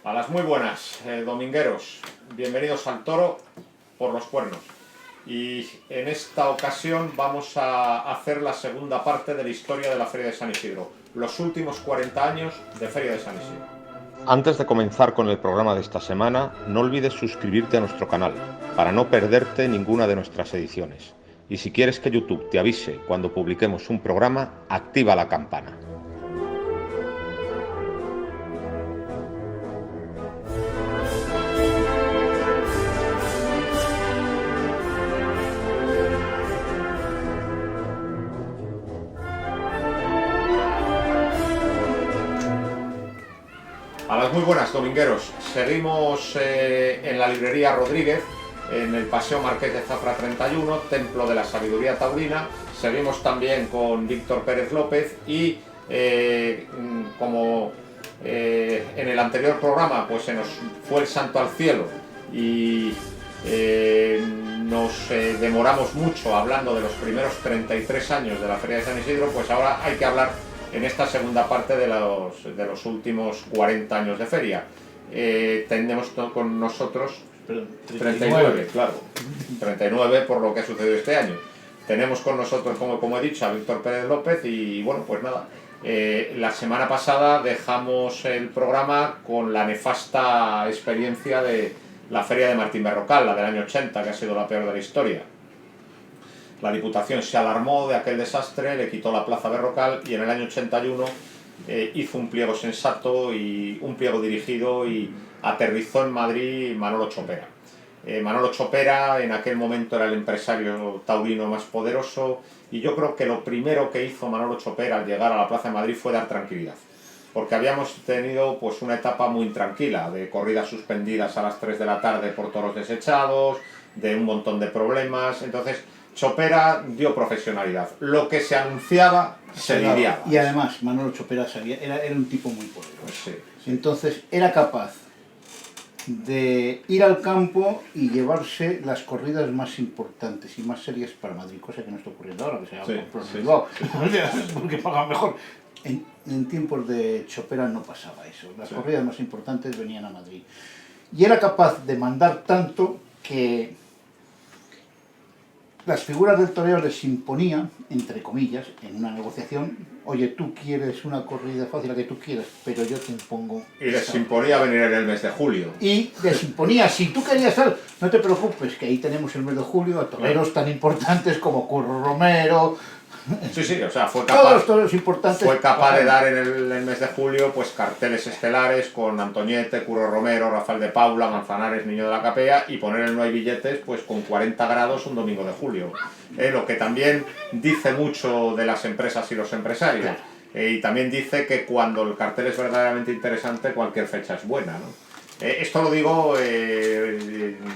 A las muy buenas, domingueros, bienvenidos al Toro por los Cuernos. Y en esta ocasión vamos a hacer la segunda parte de la historia de la Feria de San Isidro, los últimos 40 años de Feria de San Isidro. Antes de comenzar con el programa de esta semana, no olvides suscribirte a nuestro canal para no perderte ninguna de nuestras ediciones. Y si quieres que YouTube te avise cuando publiquemos un programa, activa la campana. A las muy buenas, domingueros. Seguimos en la librería Rodríguez, en el Paseo Marqués de Zafra 31, Templo de la Sabiduría Taurina. Seguimos también con Víctor Pérez López y como en el anterior programa pues se nos fue el santo al cielo y nos demoramos mucho hablando de los primeros 33 años de la Feria de San Isidro, pues ahora hay que hablar en esta segunda parte de los últimos 40 años de feria. Tenemos con nosotros 39, claro, 39 por lo que ha sucedido este año. Tenemos con nosotros, como he dicho, a Víctor Pérez López y bueno, pues nada, la semana pasada dejamos el programa con la nefasta experiencia de la feria de Martín Berrocal, la del año 80, que ha sido la peor de la historia. La Diputación se alarmó de aquel desastre, le quitó la plaza Berrocal y en el año 81 hizo un pliego sensato y un pliego dirigido y aterrizó en Madrid Manolo Chopera. Manolo Chopera en aquel momento era el empresario taurino más poderoso y yo creo que lo primero que hizo Manolo Chopera al llegar a la Plaza de Madrid fue dar tranquilidad. Porque habíamos tenido pues una etapa muy intranquila, de corridas suspendidas a las 3 de la tarde por toros desechados, de un montón de problemas. Entonces Chopera dio profesionalidad. Lo que se anunciaba se lidiaba. Y además Manolo Chopera era un tipo muy poderoso. Pues sí. Entonces era capaz de ir al campo y llevarse las corridas más importantes y más serias para Madrid, cosa que no está ocurriendo ahora, que se llama Bilbao, porque pagan mejor. En tiempos de Chopera no pasaba eso, las corridas más importantes venían a Madrid. Y era capaz de mandar tanto que las figuras del toreo les imponía, entre comillas, en una negociación: oye, tú quieres una corrida fácil, la que tú quieras, pero yo te impongo. Y les imponía venir en el mes de julio. Y les imponía, si tú querías tal, no te preocupes, que ahí tenemos el mes de julio a toreros tan importantes como Curro Romero. Sí, o sea, todos los toreros importantes. Fue capaz de dar en el mes de julio pues carteles estelares con Antoñete, Curro Romero, Rafael de Paula, Manzanares, Niño de la Capea, y poner en No hay billetes pues con 40 grados un domingo de julio. Lo que también dice mucho de las empresas y los empresarios. Y también dice que cuando el cartel es verdaderamente interesante, cualquier fecha es buena, ¿no? Esto lo digo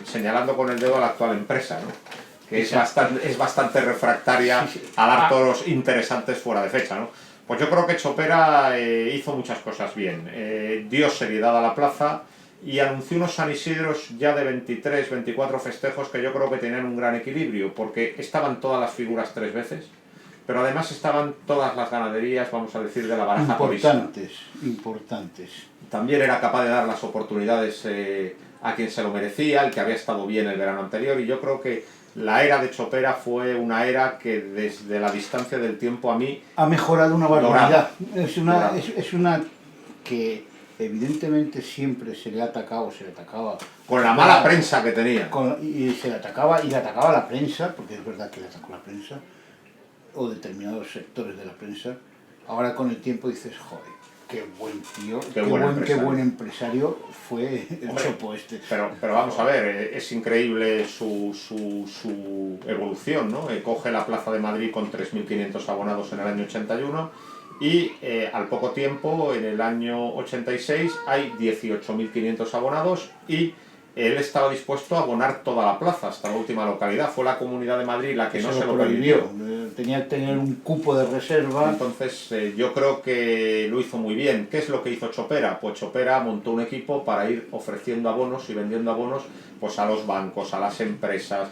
señalando con el dedo a la actual empresa, ¿no? Que es bastante refractaria a dar toros interesantes fuera de fecha, ¿no? Pues yo creo que Chopera hizo muchas cosas bien, dio seriedad a la plaza y anunció unos San Isidros ya de 23, 24 festejos que yo creo que tenían un gran equilibrio, porque estaban todas las figuras 3 veces, pero además estaban todas las ganaderías, vamos a decir, de la baraja torista. Importantes. También era capaz de dar las oportunidades a quien se lo merecía, el que había estado bien el verano anterior, y yo creo que la era de Chopera fue una era que desde la distancia del tiempo a mí ha mejorado una barbaridad. Es una que evidentemente siempre se le atacaba con la mala prensa que tenía. Y le atacaba a la prensa, porque es verdad que le atacó la prensa, o determinados sectores de la prensa. Ahora con el tiempo dices, joder, qué buen tío, qué buen empresario fue el Chopo este. Pero vamos a ver, es increíble su evolución, ¿no? Coge la Plaza de Madrid con 3.500 abonados en el año 81 y al poco tiempo, en el año 86, hay 18.500 abonados y él estaba dispuesto a abonar toda la plaza hasta la última localidad. Fue la Comunidad de Madrid la que no se lo prohibió. Tenía que tener un cupo de reserva. Entonces yo creo que lo hizo muy bien. ¿Qué es lo que hizo Chopera? Pues Chopera montó un equipo para ir ofreciendo abonos y vendiendo abonos pues a los bancos, a las empresas,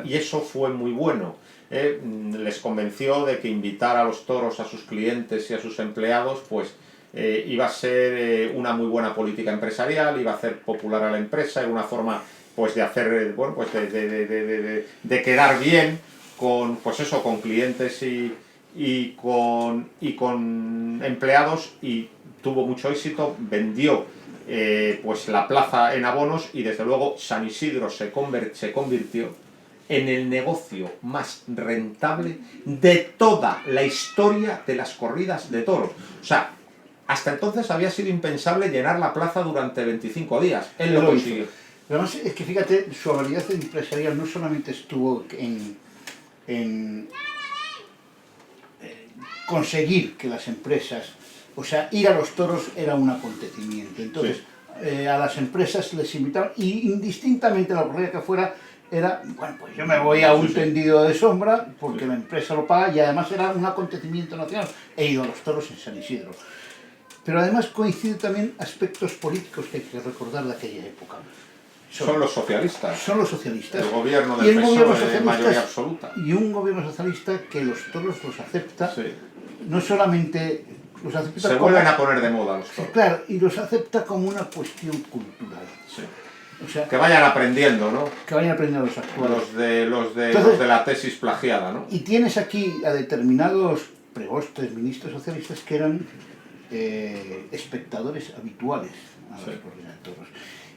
y eso fue muy bueno. Les convenció de que invitar a los toros a sus clientes y a sus empleados pues iba a ser una muy buena política empresarial, iba a hacer popular a la empresa, era una forma pues de hacer, bueno, pues de quedar bien con, pues eso, con clientes y con empleados, y tuvo mucho éxito, vendió pues la plaza en abonos, y desde luego San Isidro se convirtió en el negocio más rentable de toda la historia de las corridas de toros. O sea, hasta entonces había sido impensable llenar la plaza durante 25 días. Él lo consiguió. Pero además es que fíjate, su habilidad empresarial no solamente estuvo en conseguir que las empresas, o sea, ir a los toros era un acontecimiento. Entonces, sí, a las empresas les invitaban, y indistintamente la corrida que fuera, era, bueno, pues yo me voy a un tendido de sombra porque la empresa lo paga, y además era un acontecimiento nacional. He ido a los toros en San Isidro. Pero además coincide también aspectos políticos que hay que recordar de aquella época. Son los socialistas. Son los socialistas. El gobierno del PSOE de mayoría absoluta. Y un gobierno socialista que los toros los acepta, sí, no solamente los acepta se vuelven a poner de moda los toros. Claro, y los acepta como una cuestión cultural. Sí. O sea, que vayan aprendiendo, ¿no? Que vayan aprendiendo los actuales. Los de la tesis plagiada, ¿no? Y tienes aquí a determinados prebostes, ministros socialistas, que eran espectadores habituales a las corridas de toros.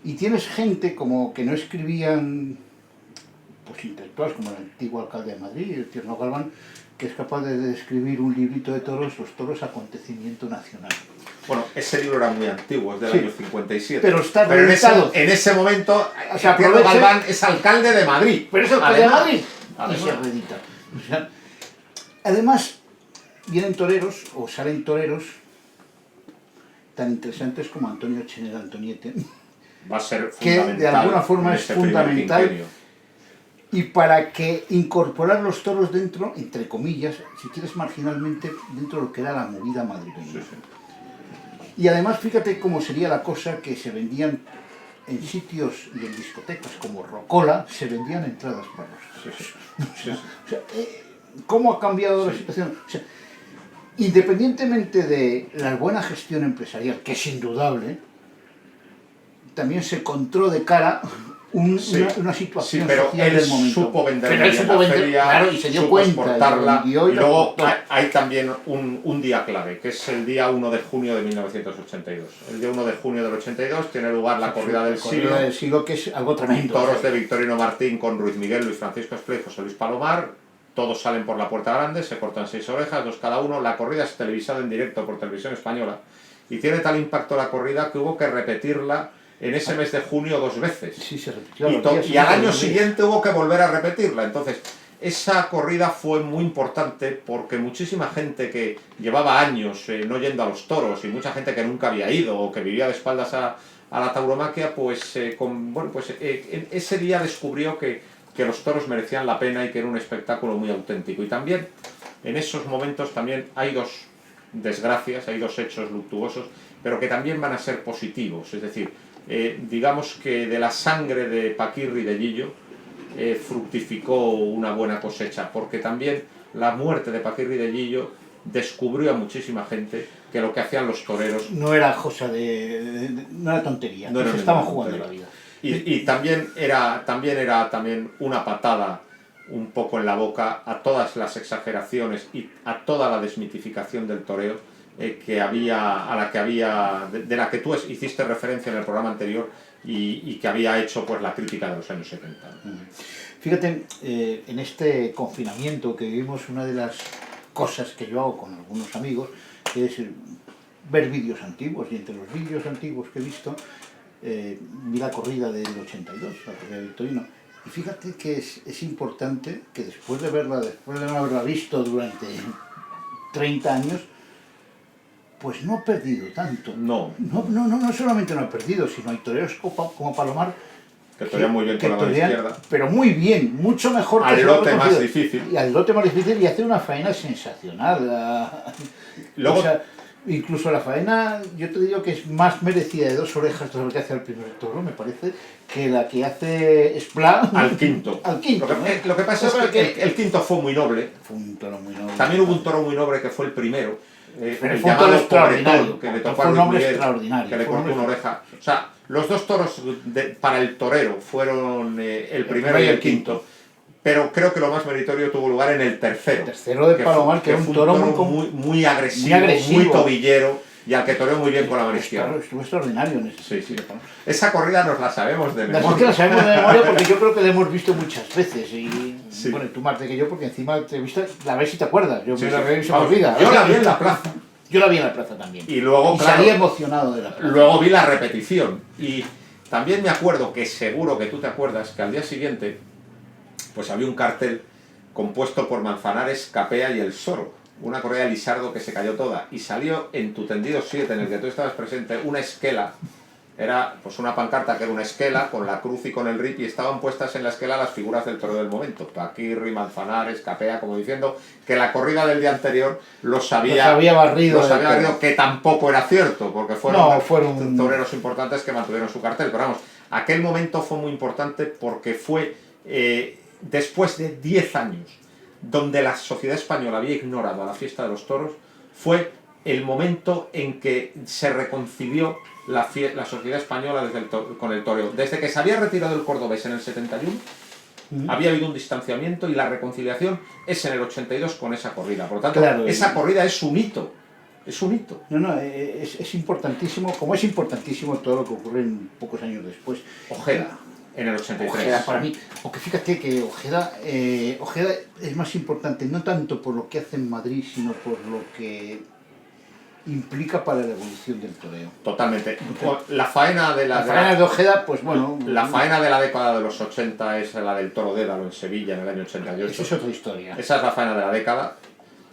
Y tienes gente como que no escribían, pues intelectuales, como el antiguo alcalde de Madrid, el Tierno Galván, que es capaz de escribir un librito de toros, los toros acontecimiento nacional. Bueno, ese libro era muy antiguo, es del año 57. Pero está reeditado. En ese momento, o sea, Tierno Galván es alcalde de Madrid. Pero es alcalde de Madrid. Y se reedita. O sea, además, vienen toreros, o salen toreros, tan interesantes como Antonio Chenel Antoniete. Va a ser fundamental, que de alguna forma es fundamental, y para que incorporar los toros dentro, entre comillas, si quieres marginalmente, dentro de lo que era la movida madrileña. Sí, sí. Y además fíjate cómo sería la cosa, que se vendían en sitios y en discotecas como Rocola, se vendían entradas para los toros. Sí, sí. O sea, ¿cómo ha cambiado la situación? O sea, independientemente de la buena gestión empresarial, que es indudable, también se encontró de cara una situación social del momento. Supo vender la feria, claro, y se dio cuenta, exportarla, y luego hay también un día clave, que es el día 1 de junio de 1982. El día 1 de junio del 82 tiene lugar la corrida del siglo. La del siglo, que es algo tremendo. Toros de Victorino Martín con Ruiz Miguel, Luis Francisco Esplé y José Luis Palomar. Todos salen por la puerta grande, se cortan 6 orejas, 2 cada uno. La corrida es televisada en directo por Televisión Española, y tiene tal impacto la corrida que hubo que repetirla en ese mes de junio 2 veces. Sí, se repitió. Y al año siguiente hubo que volver a repetirla. Entonces, esa corrida fue muy importante porque muchísima gente que llevaba años no yendo a los toros, y mucha gente que nunca había ido o que vivía de espaldas a la tauromaquia, pues, ese día descubrió que los toros merecían la pena y que era un espectáculo muy auténtico. Y también, en esos momentos, también hay 2 desgracias, hay 2 hechos luctuosos, pero que también van a ser positivos. Es decir, digamos que de la sangre de Paquirri de Lillo fructificó una buena cosecha, porque también la muerte de Paquirri de Lillo descubrió a muchísima gente que lo que hacían los toreros no era cosa no era tontería, no se estaban jugando la vida. Y también era una patada un poco en la boca a todas las exageraciones y a toda la desmitificación del toreo de la que tú hiciste referencia en el programa anterior, y que había hecho pues la crítica de los años 70. Fíjate, en este confinamiento que vivimos, una de las cosas que yo hago con algunos amigos es ver vídeos antiguos, y entre los vídeos antiguos que he visto, vi la corrida del 82, la corrida de Victorino, y fíjate que es importante que después de no haberla visto durante 30 años, pues no ha perdido tanto. No solamente no ha perdido, sino hay toreros como Palomar que torean muy bien con la mano izquierda. Pero muy bien, mucho mejor que al lote más difícil. Y al lote más difícil, y hace una faena sensacional. Luego, o sea, incluso la faena, yo te digo que es más merecida de 2 orejas de lo que hace el primer toro, me parece, que la que hace Esplá al quinto. Lo que pasa es que el quinto fue muy noble. Fue un toro muy noble. También hubo un toro muy noble que fue el primero, Pero el fue un toro llamado extraordinario, pobretón, que le tocó fue a un Luis hombre Miguel, extraordinario. que le cortó una oreja. O sea, los dos toros para el torero fueron el primero y el quinto. Pero creo que lo más meritorio tuvo lugar en el tercero. El tercero de Palomar, que era un toro muy agresivo, muy tobillero, y al que toreó muy bien con la mano izquierda. Estuvo extraordinario en ese sentido. Esa corrida nos la sabemos de memoria. Es que la sabemos de memoria porque yo creo que la hemos visto muchas veces. Y bueno, tú más que yo, porque encima te he visto, a ver si te acuerdas. Yo me la he visto olvida. Yo la vi en la plaza. Yo la vi en la plaza también. Y luego, claro, salí emocionado de la plaza. Luego vi la repetición. Y también me acuerdo, que seguro que tú te acuerdas, que al día siguiente pues había un cartel compuesto por Manzanares, Capea y El Soro. Una correa de Lisardo que se cayó toda. Y salió en tu tendido 7, en el que tú estabas presente, una esquela. Era pues una pancarta que era una esquela con la cruz y con el rip, y estaban puestas en la esquela las figuras del toro del momento. Paquirri, Manzanares, Capea, como diciendo que la corrida del día anterior los había barrido, que tampoco era cierto, porque fueron toreros importantes que mantuvieron su cartel. Pero vamos, aquel momento fue muy importante porque fue después de 10 años donde la sociedad española había ignorado a la fiesta de los toros, fue el momento en que se reconcilió la sociedad española con el toreo. Desde que se había retirado el cordobés en el 71, había habido un distanciamiento, y la reconciliación es en el 82 con esa corrida. Por lo tanto, claro, esa corrida es un hito. Es un hito. No, es importantísimo, como es importantísimo todo lo que ocurre pocos años después. Ojeda, en el 83. Ojeda, para mí, aunque fíjate que Ojeda es más importante, no tanto por lo que hace en Madrid, sino por lo que implica para la evolución del toreo. Totalmente. La faena de Ojeda, pues bueno... La faena de la década de los 80 es la del Toro Dédalo en Sevilla en el año 88. Esa es otra historia. Esa es la faena de la década,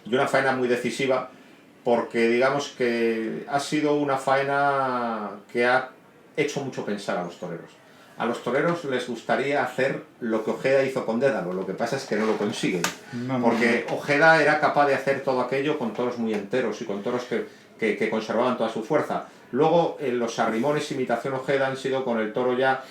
y una faena muy decisiva, porque digamos que ha sido una faena que ha hecho mucho pensar a los toreros. A los toreros les gustaría hacer lo que Ojeda hizo con Dédalo, lo que pasa es que no lo consiguen. Porque Ojeda era capaz de hacer todo aquello con toros muy enteros y con toros que conservaban toda su fuerza. Luego los arrimones imitación Ojeda han sido con el toro ya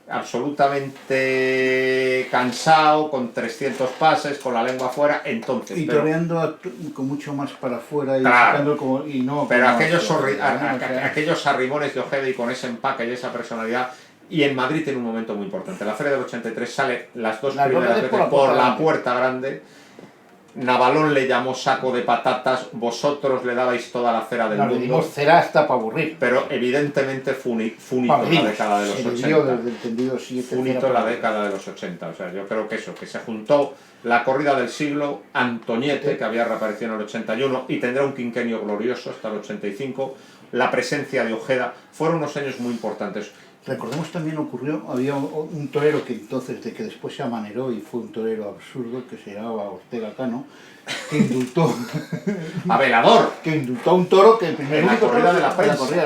absolutamente cansado, con 300 pases, con la lengua afuera, entonces... Y toreando con mucho más para afuera y claro, sacando como... Y no, pero aquellos arrimones de Ojeda y con ese empaque y esa personalidad... Y en Madrid tiene un momento muy importante. La Feria del 83 sale las dos primeras veces por la puerta grande. Navalón le llamó saco de patatas, vosotros le dabais toda la cera del mundo. Le dimos cera hasta para aburrir. Pero evidentemente fue un hito en la década de los 80. Desde el tendido 7, fue un hito en la década de los 80. O sea, yo creo que se juntó la corrida del siglo, Antoñete, que había reaparecido en el 81 y tendrá un quinquenio glorioso hasta el 85, la presencia de Ojeda. Fueron unos años muy importantes. Recordemos también había un torero que entonces, de que después se amaneró y fue un torero absurdo, que se llamaba Ortega Cano, que indultó a Velador, que indultó a un toro que el primer en la corrida de la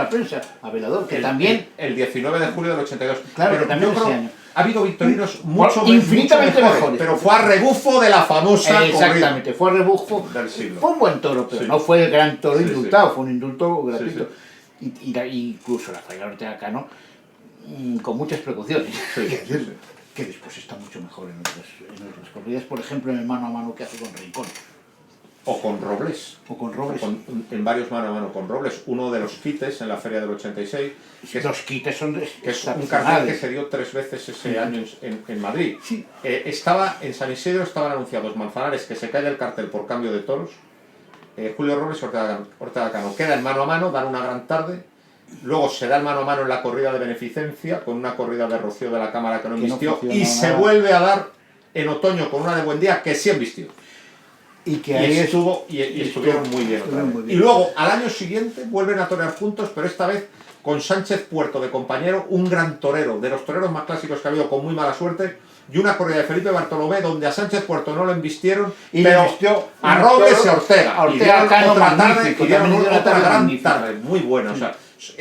prensa, a Velador, que también el 19 de julio del 82. Claro, pero que también ese año ha habido victorinos mucho infinitamente mejores, pero fue a rebufo de la famosa exactamente, fue a rebufo del siglo. Fue un buen toro, pero no fue el gran toro indultado, fue un indulto gratuito. Y incluso la faena Ortega Cano, con muchas precauciones, que después está mucho mejor en otras corridas, por ejemplo en el mano a mano que hace con Rincón. O con Robles. En varios mano a mano con Robles. Uno de los quites en la Feria del 86. Los quites son que es un cartel que se dio 3 veces ese año en Madrid. Sí. En San Isidro estaban anunciados Manzanares, que se cae el cartel por cambio de toros. Julio Robles, Ortega Cano. Queda en mano a mano, dan una gran tarde. Luego se da el mano a mano en la corrida de beneficencia, con una corrida de Rocío de la Cámara que no embistió, y se vuelve a dar en otoño con una de Buendía que sí embistió. Y estuvieron muy bien. Y luego, al año siguiente, vuelven a torear juntos, pero esta vez con Sánchez Puerto de compañero, un gran torero, de los toreros más clásicos que ha habido, con muy mala suerte, y una corrida de Felipe Bartolomé, donde a Sánchez Puerto no lo embistieron, pero a Robles y a Ortega. Y dieron otra gran tarde, muy buena. O sea,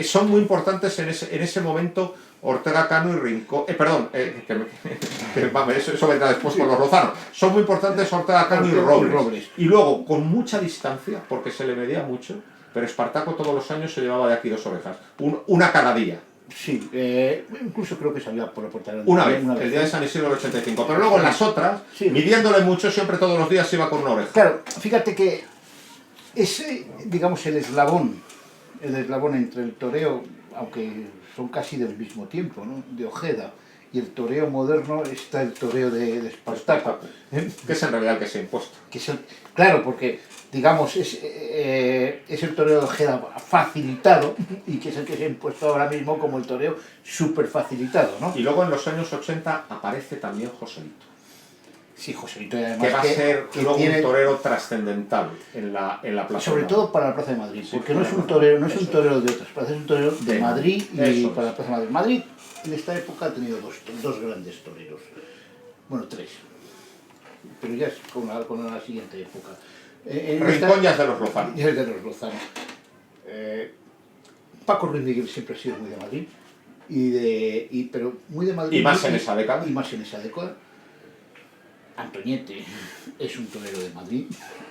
son muy importantes en ese momento Ortega Cano y Rincón. Eso vendrá después con los Lozano. Son muy importantes Ortega Cano y Robles. Y luego, con mucha distancia, porque se le medía mucho, pero Espartaco todos los años se llevaba de aquí 2 orejas. Una cada día. Sí, incluso creo que salía por la puerta grande. Una vez, el día de San Isidro del 85. Pero luego en las otras, midiéndole mucho, siempre todos los días se iba con una oreja. Claro, fíjate que es, digamos, el eslabón entre el toreo, aunque son casi del mismo tiempo, ¿no?, de Ojeda, y el toreo moderno está el toreo de Espartaco. Que es en realidad el que se ha impuesto. Claro, porque, digamos, es el toreo de Ojeda facilitado, y que es el que se ha impuesto ahora mismo como el toreo súper facilitado, ¿no? Y luego en los años 80 aparece también Joselito. Sí, Joselito, además, que va a ser luego tiene un torero trascendental en la Plaza sobre de todo para la Plaza de Madrid, sí, porque no es un torero de otras plazas, es un torero de Madrid y eso para es. la Plaza de Madrid. Madrid en esta época ha tenido dos grandes toreros, bueno, tres, pero ya es con la siguiente época. Rincón ya es de los Lozano. Ya es de los Lozano. Paco Ruiz Miguel siempre ha sido muy de Madrid, pero muy de Madrid. Y más en esa década. Y más en esa década. Antoñete es un torero de Madrid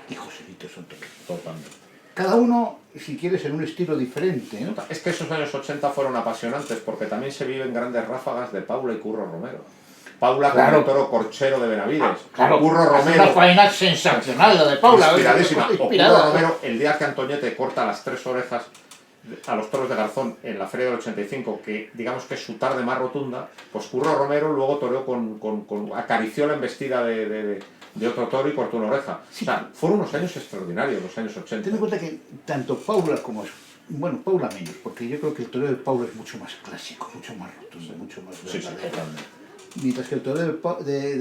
y Joselito es un torero. Totalmente. Cada uno, si quieres, en un estilo diferente, ¿no? Es que esos años 80 fueron apasionantes porque también se viven grandes ráfagas de Paula y Curro Romero. Paula con el toro corchero de Benavides. Claro, Curro Romero. Una faena sensacional la de Paula. Inspiradísima. O Curro Romero, el día que Antoñete corta las 3 orejas a los toros de Garzón en la Feria del 85, que digamos que es su tarde más rotunda, pues Curro Romero luego toreó acarició la embestida de otro toro y cortó una oreja. Sí. O sea, fueron unos años extraordinarios, los años 80. Ten en cuenta que tanto Paula como... Bueno, Paula menos, porque yo creo que el toreo de Paula es mucho más clásico, mucho más rotundo, mucho más verdadero. Sí, totalmente. Mientras que el toreo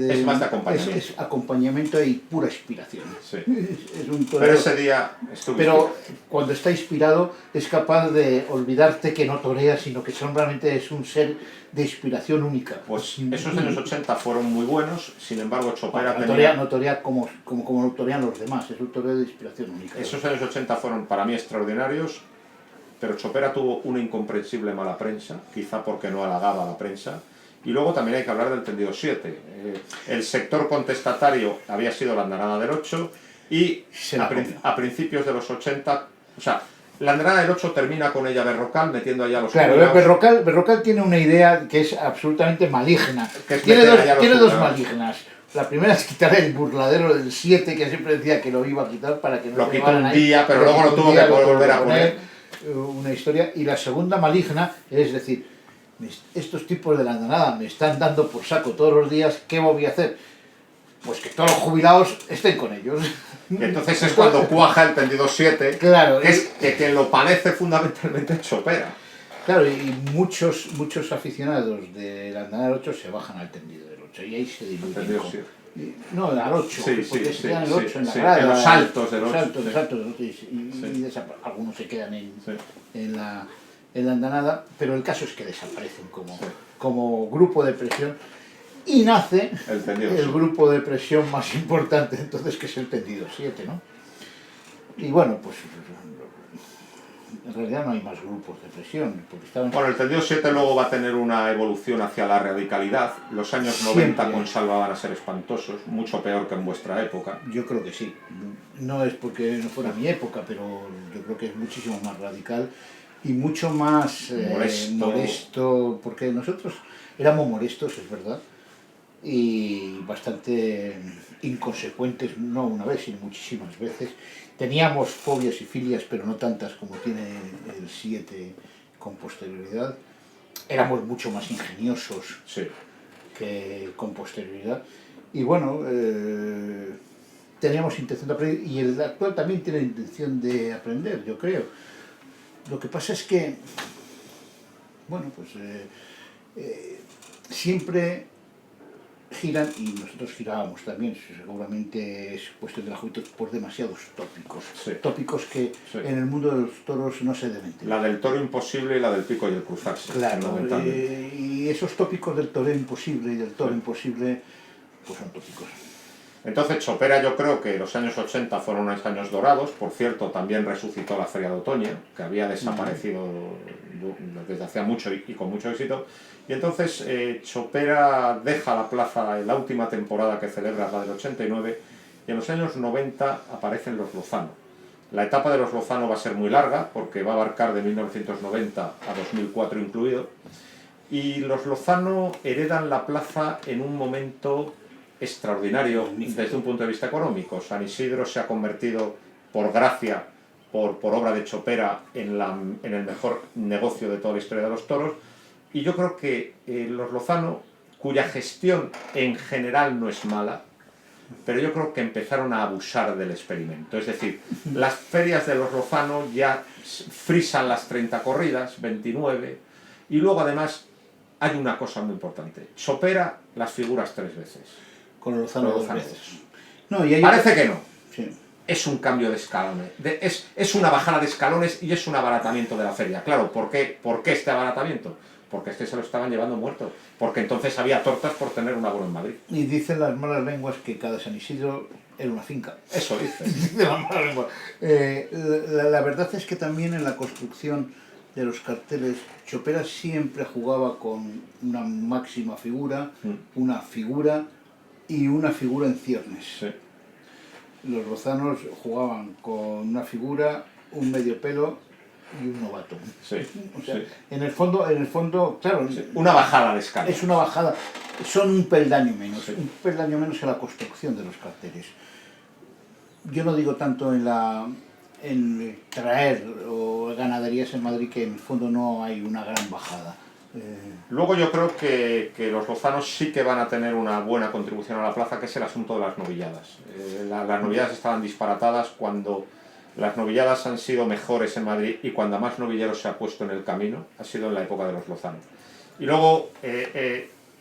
es más de acompañamiento. Es acompañamiento y pura inspiración. Sí. Es un torero, pero ese día pero cuando está inspirado es capaz de olvidarte que no torea, sino que realmente es un ser de inspiración única. Pues esos años 80 fueron muy buenos, sin embargo Chopera tenía... No torea como torean los demás, es un toreo de inspiración única. Esos años 80 fueron para mí extraordinarios, pero Chopera tuvo una incomprensible mala prensa, quizá porque no halagaba a la prensa. Y luego también hay que hablar del tendido 7. El sector contestatario había sido la andanada del 8 y a principios de los 80, o sea, la andanada del 8 termina con ella Berrocal metiendo allá los Claro, Berrocal tiene una idea que es absolutamente maligna. Tiene dos malignas. La primera es quitar el burladero del 7, que siempre decía que lo iba a quitar para que no lo quitó un día, pero luego lo tuvo que volver a poner. Una historia. Y la segunda maligna es decir, estos tipos de la andanada me están dando por saco todos los días, ¿qué voy a hacer? Pues que todos los jubilados estén con ellos. Y entonces es cuando cuaja el tendido 7, claro, que es que lo padece fundamentalmente Chopera. Claro, y muchos aficionados de la andanada del 8 se bajan al tendido del 8 y ahí se diluyen. No, al 8, porque se quedan el 8 en la grada. En los saltos del 8. Algunos se quedan en la andanada, pero el caso es que desaparecen como grupo de presión y nace el grupo de presión más importante entonces, que es el tendido 7, ¿no? Y bueno, pues en realidad no hay más grupos de presión. Bueno, el tendido 7 luego va a tener una evolución hacia la radicalidad. Los años 90 con Salva van a ser espantosos, mucho peor que en vuestra época. Yo creo que sí. No es porque no fuera mi época, pero yo creo que es muchísimo más radical y mucho más molesto, porque nosotros éramos molestos, es verdad, y bastante inconsecuentes, no una vez, sino muchísimas veces. Teníamos fobias y filias, pero no tantas como tiene el 7 con posterioridad. Éramos mucho más ingeniosos que con posterioridad. Y bueno, teníamos intención de aprender, y el actual también tiene intención de aprender, yo creo. Lo que pasa es que, bueno, pues siempre giran, y nosotros girábamos también, seguramente es cuestión de la juventud, por demasiados tópicos. Tópicos que en el mundo de los toros no se deben tener. La del toro imposible y la del pico y el cruzarse. Claro, y esos tópicos del toro imposible y del toro imposible, pues son tópicos. Entonces Chopera, yo creo que los años 80 fueron unos años dorados. Por cierto, también resucitó la Feria de Otoño, que había desaparecido desde hacía mucho y con mucho éxito. Y entonces Chopera deja la plaza en la última temporada que celebra, la del 89, y en los años 90 aparecen los Lozano. La etapa de los Lozano va a ser muy larga, porque va a abarcar de 1990 a 2004 incluido, y los Lozano heredan la plaza en un momento extraordinario desde un punto de vista económico. San Isidro se ha convertido por gracia, por obra de Chopera, en el mejor negocio de toda la historia de los toros. Y yo creo que los Lozano, cuya gestión en general no es mala, pero yo creo que empezaron a abusar del experimento. Es decir, las ferias de los Lozano ya frisan las 30 corridas, 29, y luego además hay una cosa muy importante. Chopera las figuras 3 veces. Con los Lozano 2 veces. No, parece que no. Sí. Es un cambio de escalones. Es una bajada de escalones y es un abaratamiento de la feria. Claro, ¿por qué este abaratamiento? Porque se lo estaban llevando muerto. Porque entonces había tortas por tener un abono en Madrid. Y dicen las malas lenguas que cada San Isidro era una finca. Eso dice. Dicen las malas lenguas. La verdad es que también en la construcción de los carteles, Chopera siempre jugaba con una máxima figura, una figura y una figura en ciernes. Sí. Los Lozanos jugaban con una figura, un medio pelo y un novato. Sí, o sea, sí. en el fondo, claro, Sí. Una bajada de escala. es una bajada, son un peldaño menos, Sí. un peldaño menos en la construcción de los carteles. Yo no digo tanto en traer o ganaderías en Madrid, que en el fondo no hay una gran bajada. Luego yo creo que los Lozanos sí que van a tener una buena contribución a la plaza, que es el asunto de las novilladas. Las novilladas estaban disparatadas cuando las novilladas han sido mejores en Madrid, y cuando más novilleros se ha puesto en el camino ha sido en la época de los Lozanos. Y luego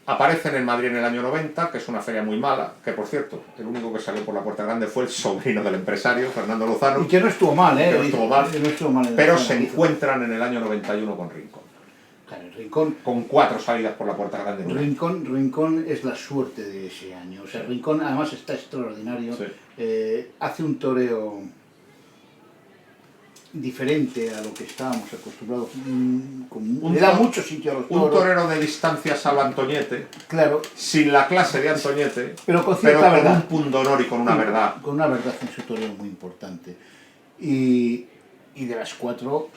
aparecen en Madrid en el año 90, que es una feria muy mala, que por cierto, el único que salió por la puerta grande fue el sobrino del empresario, Fernando Lozano. Y que no estuvo mal, que no estuvo mal, no estuvo mal pero se encuentran en el año 91 con Rincón. Claro, Rincón, Con 4 salidas por la puerta grande. Rincón es la suerte de ese año. O sea, Rincón además está extraordinario. Sí. Hace un toreo diferente a lo que estábamos acostumbrados. Le da mucho sitio a los toros. Un torero de distancias a lo Antoñete, claro, sin la clase de Antoñete, pero con cierta verdad. un pundonor y con una verdad. Con una verdad en su toreo muy importante. Y de las 4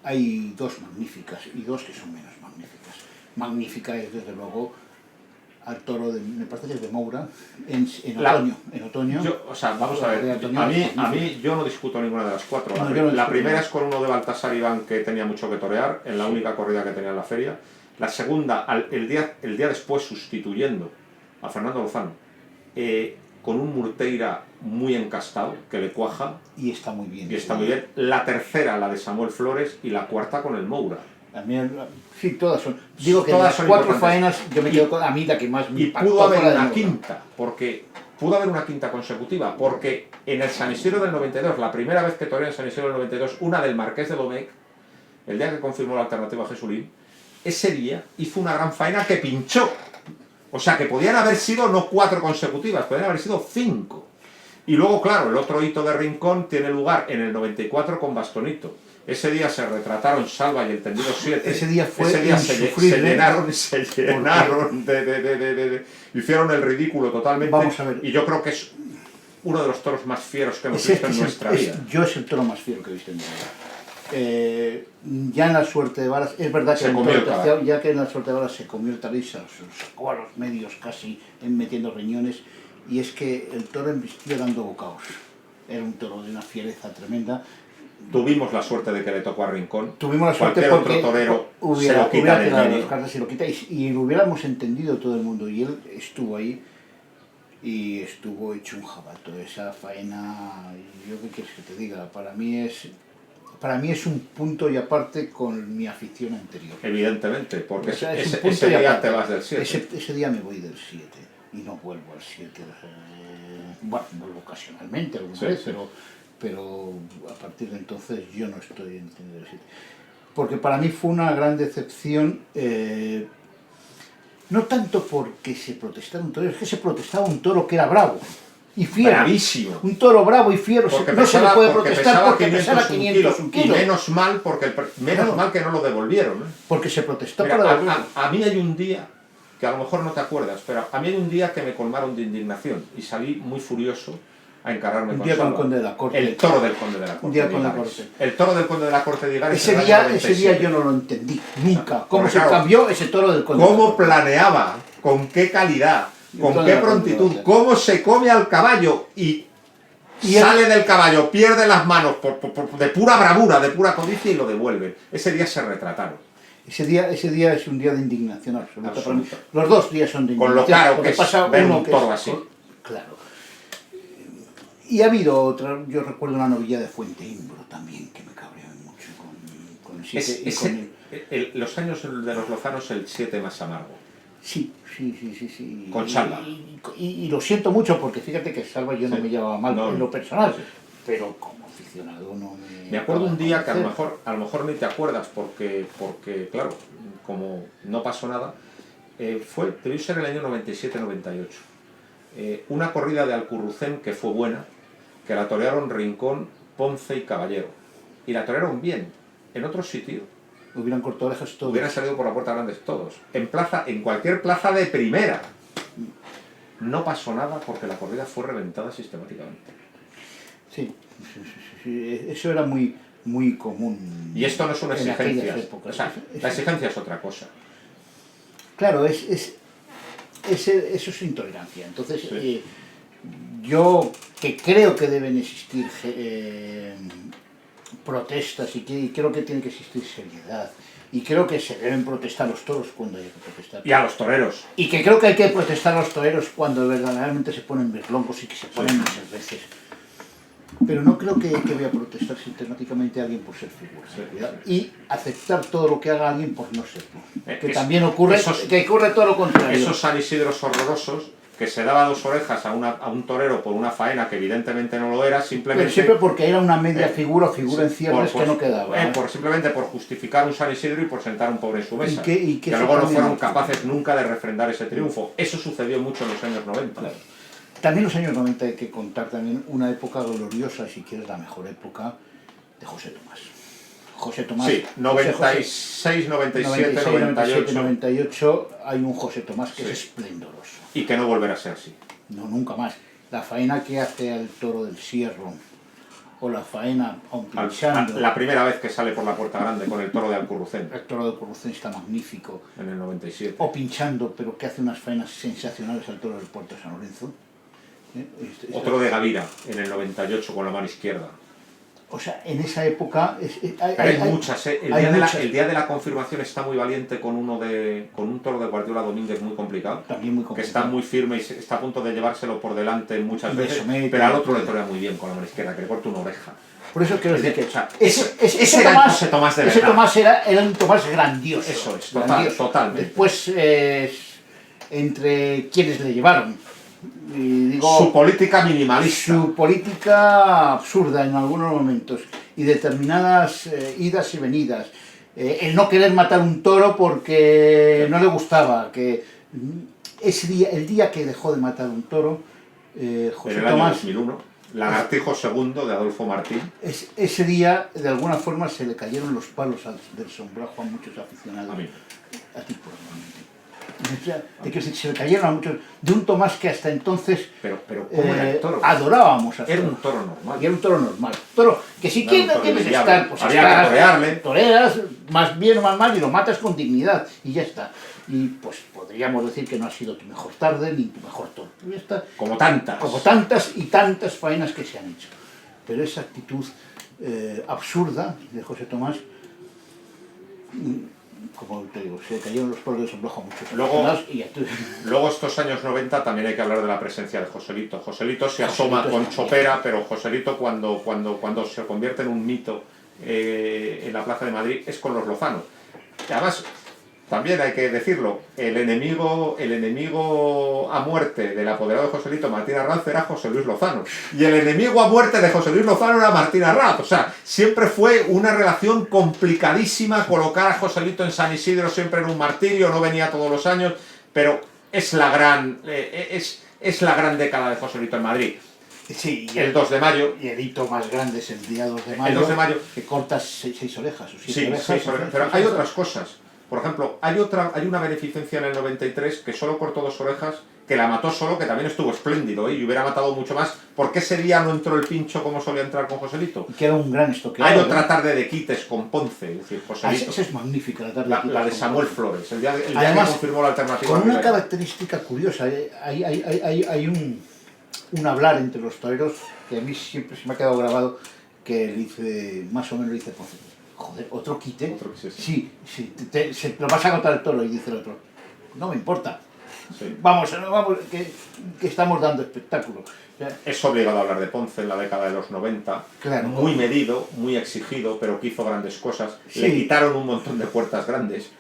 hay 2 magníficas y 2 que son menos magníficas. Magnífica es desde luego al toro de, me parece que es de Moura, en otoño. O sea, vamos a ver, a mí yo no discuto ninguna de las 4. No, la primera es con uno de Baltasar Iván, que tenía mucho que torear, en la única corrida que tenía en la feria. La segunda, el día después, sustituyendo a Fernando Lozano, con un Murteira muy encastado, que le cuaja. Y está muy bien. Y está muy bien. La tercera, la de Samuel Flores, y la cuarta con el Moura. Sí, todas son. Digo que todas de las 4 importantes. faenas yo me quedo con a mí la que más me Y impactó pudo haber fue la de una Moura. quinta, porque pudo haber una quinta consecutiva, porque en el San Isidro del 92, la primera vez que toreó en San Isidro del 92, una del Marqués de Domecq, el día que confirmó la alternativa a Jesulín, ese día hizo una gran faena que pinchó. O sea, que podían haber sido no 4 consecutivas, podían haber sido 5. Y luego, claro, el otro hito de Rincón tiene lugar en el 94 con Bastonito. Ese día se retrataron Salva y el tendido 7. Ese día fue se llenaron hicieron el ridículo totalmente. Vamos a ver. Y yo creo que es uno de los toros más fieros que hemos visto en nuestra vida. Yo es el toro más fiero que he visto en mi vida. Ya en la suerte de balas, es verdad que ya que en la suerte de balas se comió el tabliz, se sacó a los medios casi metiendo riñones, y es que el toro embistía dando bocaos. Era un toro de una fiereza tremenda. Tuvimos la suerte de que le tocó a Rincón. Tuvimos la suerte Cualquier porque otro torero hubiera se lo quita del tirado medio. las cartas y lo quita, y lo hubiéramos entendido todo el mundo, y él estuvo ahí y estuvo hecho un jabato. Esa faena, yo qué quieres que te diga, para mí es un punto y aparte con mi afición anterior. Evidentemente, porque O sea, ese día te vas del 7. Ese día me voy del 7 y no vuelvo al 7. Bueno, vuelvo ocasionalmente alguna vez, sí. Pero a partir de entonces yo no estoy en el 7. Porque para mí fue una gran decepción, no tanto porque se protestara un toro, es que se protestaba un toro que era bravo y fiero. Bravísimo. Un toro bravo y fiero, Porque no se le puede protestar porque 500 pesaba 500 un kilo. Y menos mal, mal que no lo devolvieron. Porque se protestó Mira, para devolverlo. a mí hay un día, que a lo mejor no te acuerdas, pero a mí hay un día que me colmaron de indignación y salí muy furioso a encargarme Un con día con el Salva. Conde de la Corte. El toro del Conde de la Corte. Un día con la Igares. Corte. El toro del Conde de la Corte de Igares. Ese día yo no lo entendí, nunca. ¿Cómo se cambió ese toro del Conde? ¿Cómo planeaba? ¿Con qué calidad? ¿Con qué prontitud? ¿Cómo se come al caballo? Y sale del caballo, pierde las manos de pura bravura, de pura codicia y lo devuelven. Ese día se retrataron. Ese día es un día de indignación absoluta. Para mí. Los dos días son de Con indignación. lo caro que es ver un toro así. Claro. Y ha habido otra, yo recuerdo una novilla de Fuente Imbro también, que me cabreó mucho con el 7. Los años de los lozanos, el 7 más amargo. Sí. Con Salva. Y lo siento mucho porque fíjate que Salva yo no me llevaba mal en lo personal, pero como aficionado no me... Me acuerdo un día que a lo mejor ni te acuerdas porque claro, como no pasó nada, debió ser el año 97-98. Una corrida de Alcurrucén que fue buena, que la torearon Rincón, Ponce y Caballero. Y la torearon bien. En otro sitio hubieran cortado orejas todos. Hubieran salido por la puerta grandes todos. En cualquier plaza de primera. No pasó nada porque la corrida fue reventada sistemáticamente. Sí. Eso era muy común. Y esto no es una exigencia. O sea, la exigencia es otra cosa. Claro, eso es intolerancia. Entonces, sí. Yo que creo que deben existir protestas y creo que tiene que existir seriedad. Y creo que se deben protestar los toros cuando hay que protestar. Y a los toreros. Y que creo que hay que protestar a los toreros cuando verdaderamente se ponen berloncos y que se ponen muchas veces. Pero no creo que vaya a protestar sistemáticamente a alguien por ser figura. Y aceptar todo lo que haga alguien por no serlo. Que también ocurre todo lo contrario. Esos San Isidros horrorosos, que se daba 2 orejas a un torero por una faena que evidentemente no lo era, simplemente... Pero siempre porque era una media figura o figura en cierres que no quedaba. Simplemente por justificar un San Isidro y por sentar un pobre en su mesa. Que luego no fueron capaces nunca de refrendar ese triunfo. Eso sucedió mucho en los años 90. Claro. También los años 90 hay que contar también una época gloriosa, si quieres la mejor época, de José Tomás. José Tomás. Sí, 96, 97, 98 hay un José Tomás que es esplendoroso. Y que no volverá a ser así. No, nunca más. La faena que hace al toro del Sierro, o la faena aun pinchando. La primera vez que sale por la puerta grande con el toro de Alcurrucén. El toro de Alcurrucén está magnífico. En el 97. O pinchando, pero que hace unas faenas sensacionales al toro del Puerto de San Lorenzo. Otro de Gavira, en el 98 con la mano izquierda. O sea, en esa época... hay muchas, ¿eh? El día de la confirmación está muy valiente con un toro de Guardiola Domínguez muy complicado. También muy complicado. Que está muy firme y está a punto de llevárselo por delante muchas veces. Pero al otro le torea muy bien con la mano izquierda, que le corta una oreja. Por eso quiero decir que ese era el José Tomás de verdad. Ese Tomás era un Tomás grandioso. Eso es, totalmente. Después, entre quienes le llevaron. Y digo, su política minimalista. Su política absurda en algunos momentos. Y determinadas idas y venidas. El no querer matar un toro porque no le gustaba. Que el día que dejó de matar un toro, José en el Tomás... año 2001. Lagartijo II de Adolfo Martín. Ese día, de alguna forma, se le cayeron los palos del sombrajo a muchos aficionados. A mí. A ti, probablemente. De que se le cayeron a muchos. De un Tomás que hasta entonces pero ¿cómo era el toro? Adorábamos a Era un toro normal. Y era un toro normal. Toro que si quieres estar, pues había que torearle. Toreras, más bien o más mal, y lo matas con dignidad. Y ya está. Y pues podríamos decir que no ha sido tu mejor tarde ni tu mejor toro. Ya está. Como tantas. Como tantas y tantas faenas que se han hecho. Pero esa actitud absurda de José Tomás, como te digo, se cayeron los palos del sombrajo a muchos. Luego estos años 90 también hay que hablar de la presencia de Joselito. Joselito se asoma con Chopera, pero Joselito cuando se convierte en un mito en la Plaza de Madrid es con los Lozano. Y además, también hay que decirlo, el enemigo a muerte del apoderado de Joselito, Martín Arranz, era José Luis Lozano. Y el enemigo a muerte de José Luis Lozano era Martín Arranz. O sea, siempre fue una relación complicadísima. Colocar a Joselito en San Isidro siempre era un martirio, no venía todos los años, pero es la gran década de Joselito en Madrid. Sí, el 2 de mayo. Y el hito más grande es el día 2 de mayo. El 2 de mayo. Que cortas 6 orejas o 7 orejas. 6 orejas. Pero hay otras cosas. Por ejemplo, hay una beneficencia en el 93 que solo cortó 2 orejas, que la mató solo, que también estuvo espléndido, y hubiera matado mucho más. ¿Por qué ese día no entró el pincho como solía entrar con Joselito? Y que era un gran estoqueador. Hay otra tarde de quites con Ponce, es decir, Joselito. Esa es magnífica, la tarde de quites. La de Samuel Flores, el día además, que confirmó la alternativa. Con una característica curiosa, hay un hablar entre los toreros que a mí siempre se me ha quedado grabado, que dice, más o menos dice Ponce, joder, otro quite. Otro que sí, se lo vas a agotar el toro, y dice el otro, no me importa. Sí. Vamos, que estamos dando espectáculo. O sea, es obligado a hablar de Ponce en la década de los 90, claro, muy medido, muy exigido, pero que hizo grandes cosas. Sí. Le quitaron un montón de puertas grandes.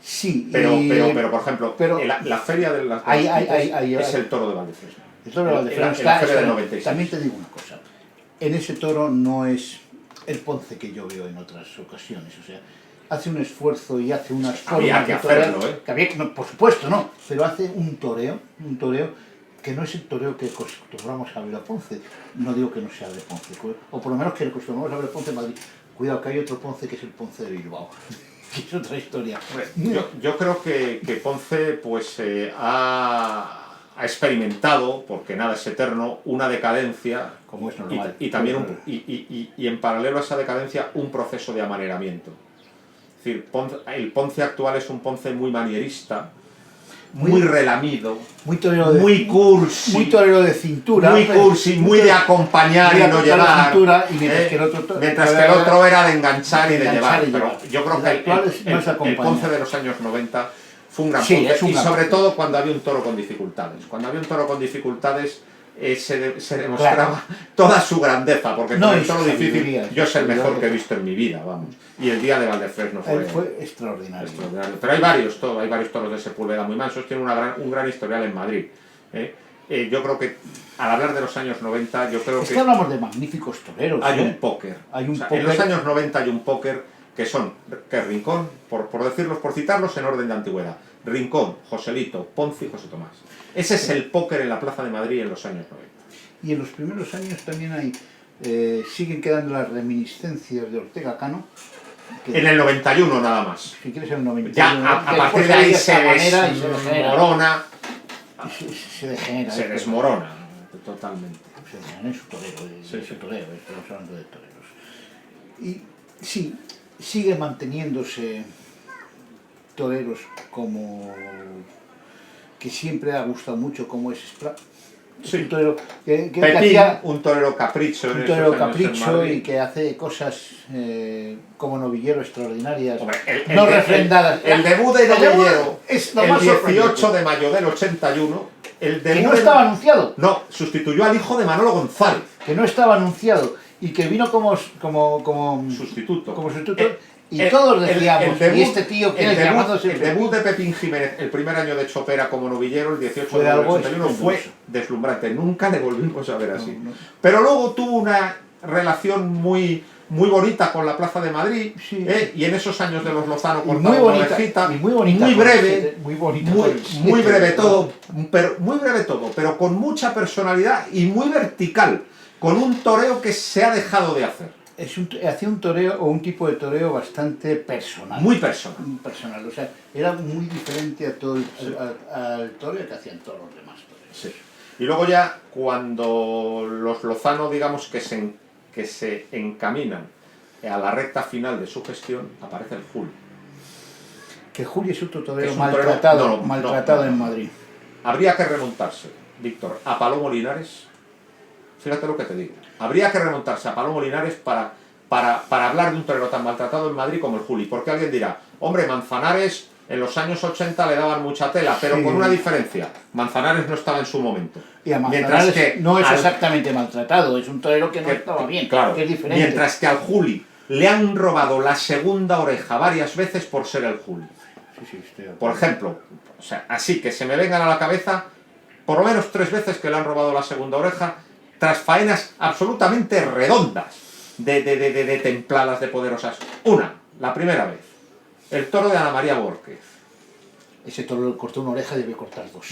Sí, pero por ejemplo, la feria de las es el toro de Valdefresno. El toro de Valdefresno la feria del 96. También te digo una cosa, en ese toro no es el Ponce que yo veo en otras ocasiones, o sea, hace un esfuerzo y hace unas formas había que hacerlo, no, por supuesto no, pero hace un toreo que no es el toreo que acostumbramos a ver a Ponce. No digo que no sea de Ponce, o por lo menos que acostumbramos a ver a Ponce en Madrid. Cuidado, que hay otro Ponce que es el Ponce de Bilbao, que es otra historia. Yo creo que Ponce pues ha experimentado, porque nada es eterno, una decadencia, como es normal, y también y en paralelo a esa decadencia un proceso de amaneramiento. Es decir, el Ponce actual es un Ponce muy manierista, muy relamido, muy torero muy cursi, muy torero de cintura, muy cursi, muy de acompañar y no llevar, mientras que el otro era de enganchar y de llevar. Pero yo creo que el Ponce de los años 90 fue un gran Ponce, y sobre todo cuando había un toro con dificultades. Cuando había un toro con dificultades se demostraba toda su grandeza, porque con el toro difícil yo es el mejor que he visto en mi vida, vamos. Y el día de Valdefresno fue extraordinario. Pero hay varios toros de Sepúlveda muy mansos, tiene un gran historial en Madrid. Yo creo que al hablar de los años 90, yo creo que hablamos de magníficos toreros. Hay un póker. En los años 90 hay un póker que Rincón, por decirlos, por citarlos en orden de antigüedad, Rincón, Joselito, Ponce y José Tomás. Ese es el póker en la Plaza de Madrid en los años 90. Y en los primeros años también hay siguen quedando las reminiscencias de Ortega Cano. En el 91 nada más. Si quieres en el 91. Ya a partir de ahí se desmorona. Se desmorona totalmente. Se desmorona en su torero, estamos hablando de toreros. Y sí, sigue manteniéndose toreros como que siempre ha gustado mucho, como es Sprat. Sí. Un torero Pepín, un torero capricho. Un torero capricho y que hace cosas como novillero extraordinarias. Hombre, no refrendadas. El debut de novillero es lo el más 18 de mayo del 81. Que no estaba anunciado. No, sustituyó al hijo de Manolo González. Que no estaba anunciado y que vino como sustituto. Y todos decíamos, ¿y este tío qué es llamándose? El debut de Pepín Jiménez, el primer año de Chopera como novillero, el 18 de 81, fue deslumbrante. Nunca le volvimos a ver así. Pero luego tuvo una relación muy bonita con la Plaza de Madrid, y en esos años de los Lozano cortaba una ovejita, muy breve, muy breve todo, pero con mucha personalidad y muy vertical, con un toreo que se ha dejado de hacer. Hacía un toreo o un tipo de toreo bastante personal. Muy personal. O sea, era muy diferente a todo al toreo que hacían todos los demás toreros. Sí. Y luego ya, cuando los Lozano, digamos que se encaminan a la recta final de su gestión, aparece el Juli. Que Juli es otro torero maltratado en Madrid. Habría que remontarse, Víctor, a Palomo Linares. Fíjate lo que te digo. Habría que remontarse a Palomo Linares para hablar de un torero tan maltratado en Madrid como el Juli. Porque alguien dirá, hombre, Manzanares en los años 80 le daban mucha tela, pero con una diferencia. Manzanares no estaba en su momento. Y a Manzanares no es exactamente maltratado, es un torero que no estaba bien, claro, que es diferente. Mientras que al Juli le han robado la segunda oreja varias veces por ser el Juli. Por ejemplo, o sea, así que se me vengan a la cabeza por lo menos 3 veces que le han robado la segunda oreja, tras faenas absolutamente redondas, de templadas, de poderosas. La primera vez, el toro de Ana María Borquez. Ese toro le cortó una oreja y debe cortar 2.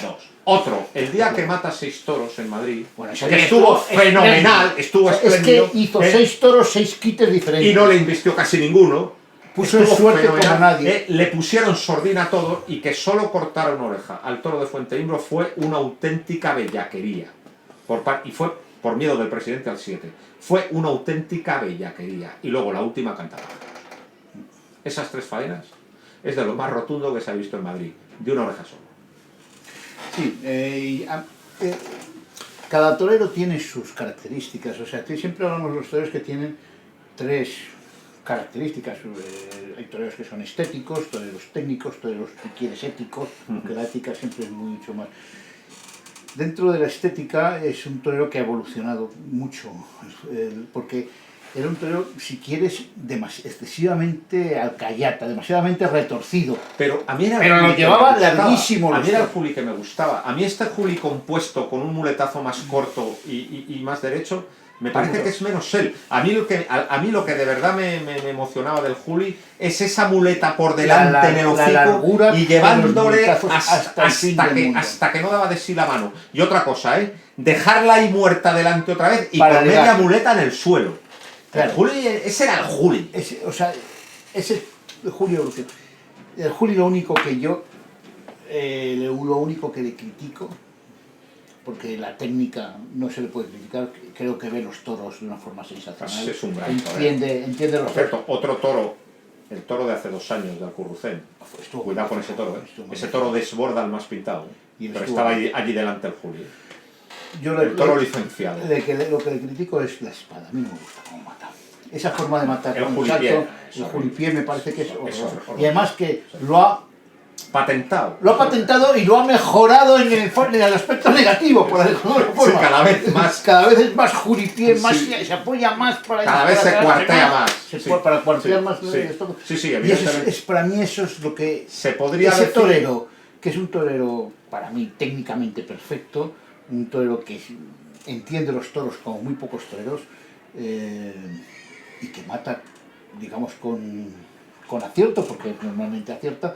Otro, el día que mata 6 toros en Madrid, bueno, que estuvo fenomenal, estuvo espléndido. Es que hizo 6 toros, 6 quites diferentes. Y no le invistió casi ninguno. Puso en suerte como nadie. Le pusieron sordina a todo, y que solo cortara una oreja al toro de Fuenteimbro fue una auténtica bellaquería. Y fue por miedo del presidente al 7. Fue una auténtica bellaquería. Y luego la última cantada. Esas 3 faenas es de lo más rotundo que se ha visto en Madrid. De una oreja sola. Sí, cada torero tiene sus características, o sea, siempre hablamos de los toreros que tienen tres características. Hay toreros que son estéticos, toreros técnicos, toreros, si quieres, éticos, aunque la ética siempre es mucho más. Dentro de la estética es un torero que ha evolucionado mucho, porque era un torero, si quieres, excesivamente alcayata, demasiadamente retorcido. Pero a mí era lo llevaba larguísimo. A mí era el Juli que me gustaba. A mí este Juli compuesto con un muletazo más corto y más derecho, me parece que es menos él. A mí lo que de verdad me emocionaba del Juli es esa muleta por delante en el hocico y llevándole hasta que no daba de sí la mano. Y otra cosa, dejarla ahí muerta delante otra vez y con media muleta en el suelo. Claro. El Juli, ese era el Juli. O sea, ese el Juli evolucionó. El Juli lo único que yo, lo único que le critico, porque la técnica no se le puede criticar, creo que ve los toros de una forma sensacional. Es un gran entiende los Por cierto, otro toro, el toro de hace 2 años de Alcurrucén. Cuidado con ese toro, Ese toro desborda al más pintado. Pero estaba allí delante el Juli. El toro licenciado. Lo que le critico es la espada. A mí no me gusta cómo mata. Esa forma de matar con un salto, el julipié me parece que es horroroso. Y además que lo ha patentado. Lo ha patentado y lo ha mejorado en el aspecto negativo, por decirlo de alguna forma. Sí, cada vez más. Cada vez es más julipié, más, se apoya más para... Cada vez se cuartea más. Para cuartear más. Sí, y para mí eso es lo que... Se podría ese decir... torero, que es un torero, para mí, técnicamente perfecto, un torero que entiende los toros como muy pocos toreros, y que mata, digamos, con acierto, porque normalmente acierta,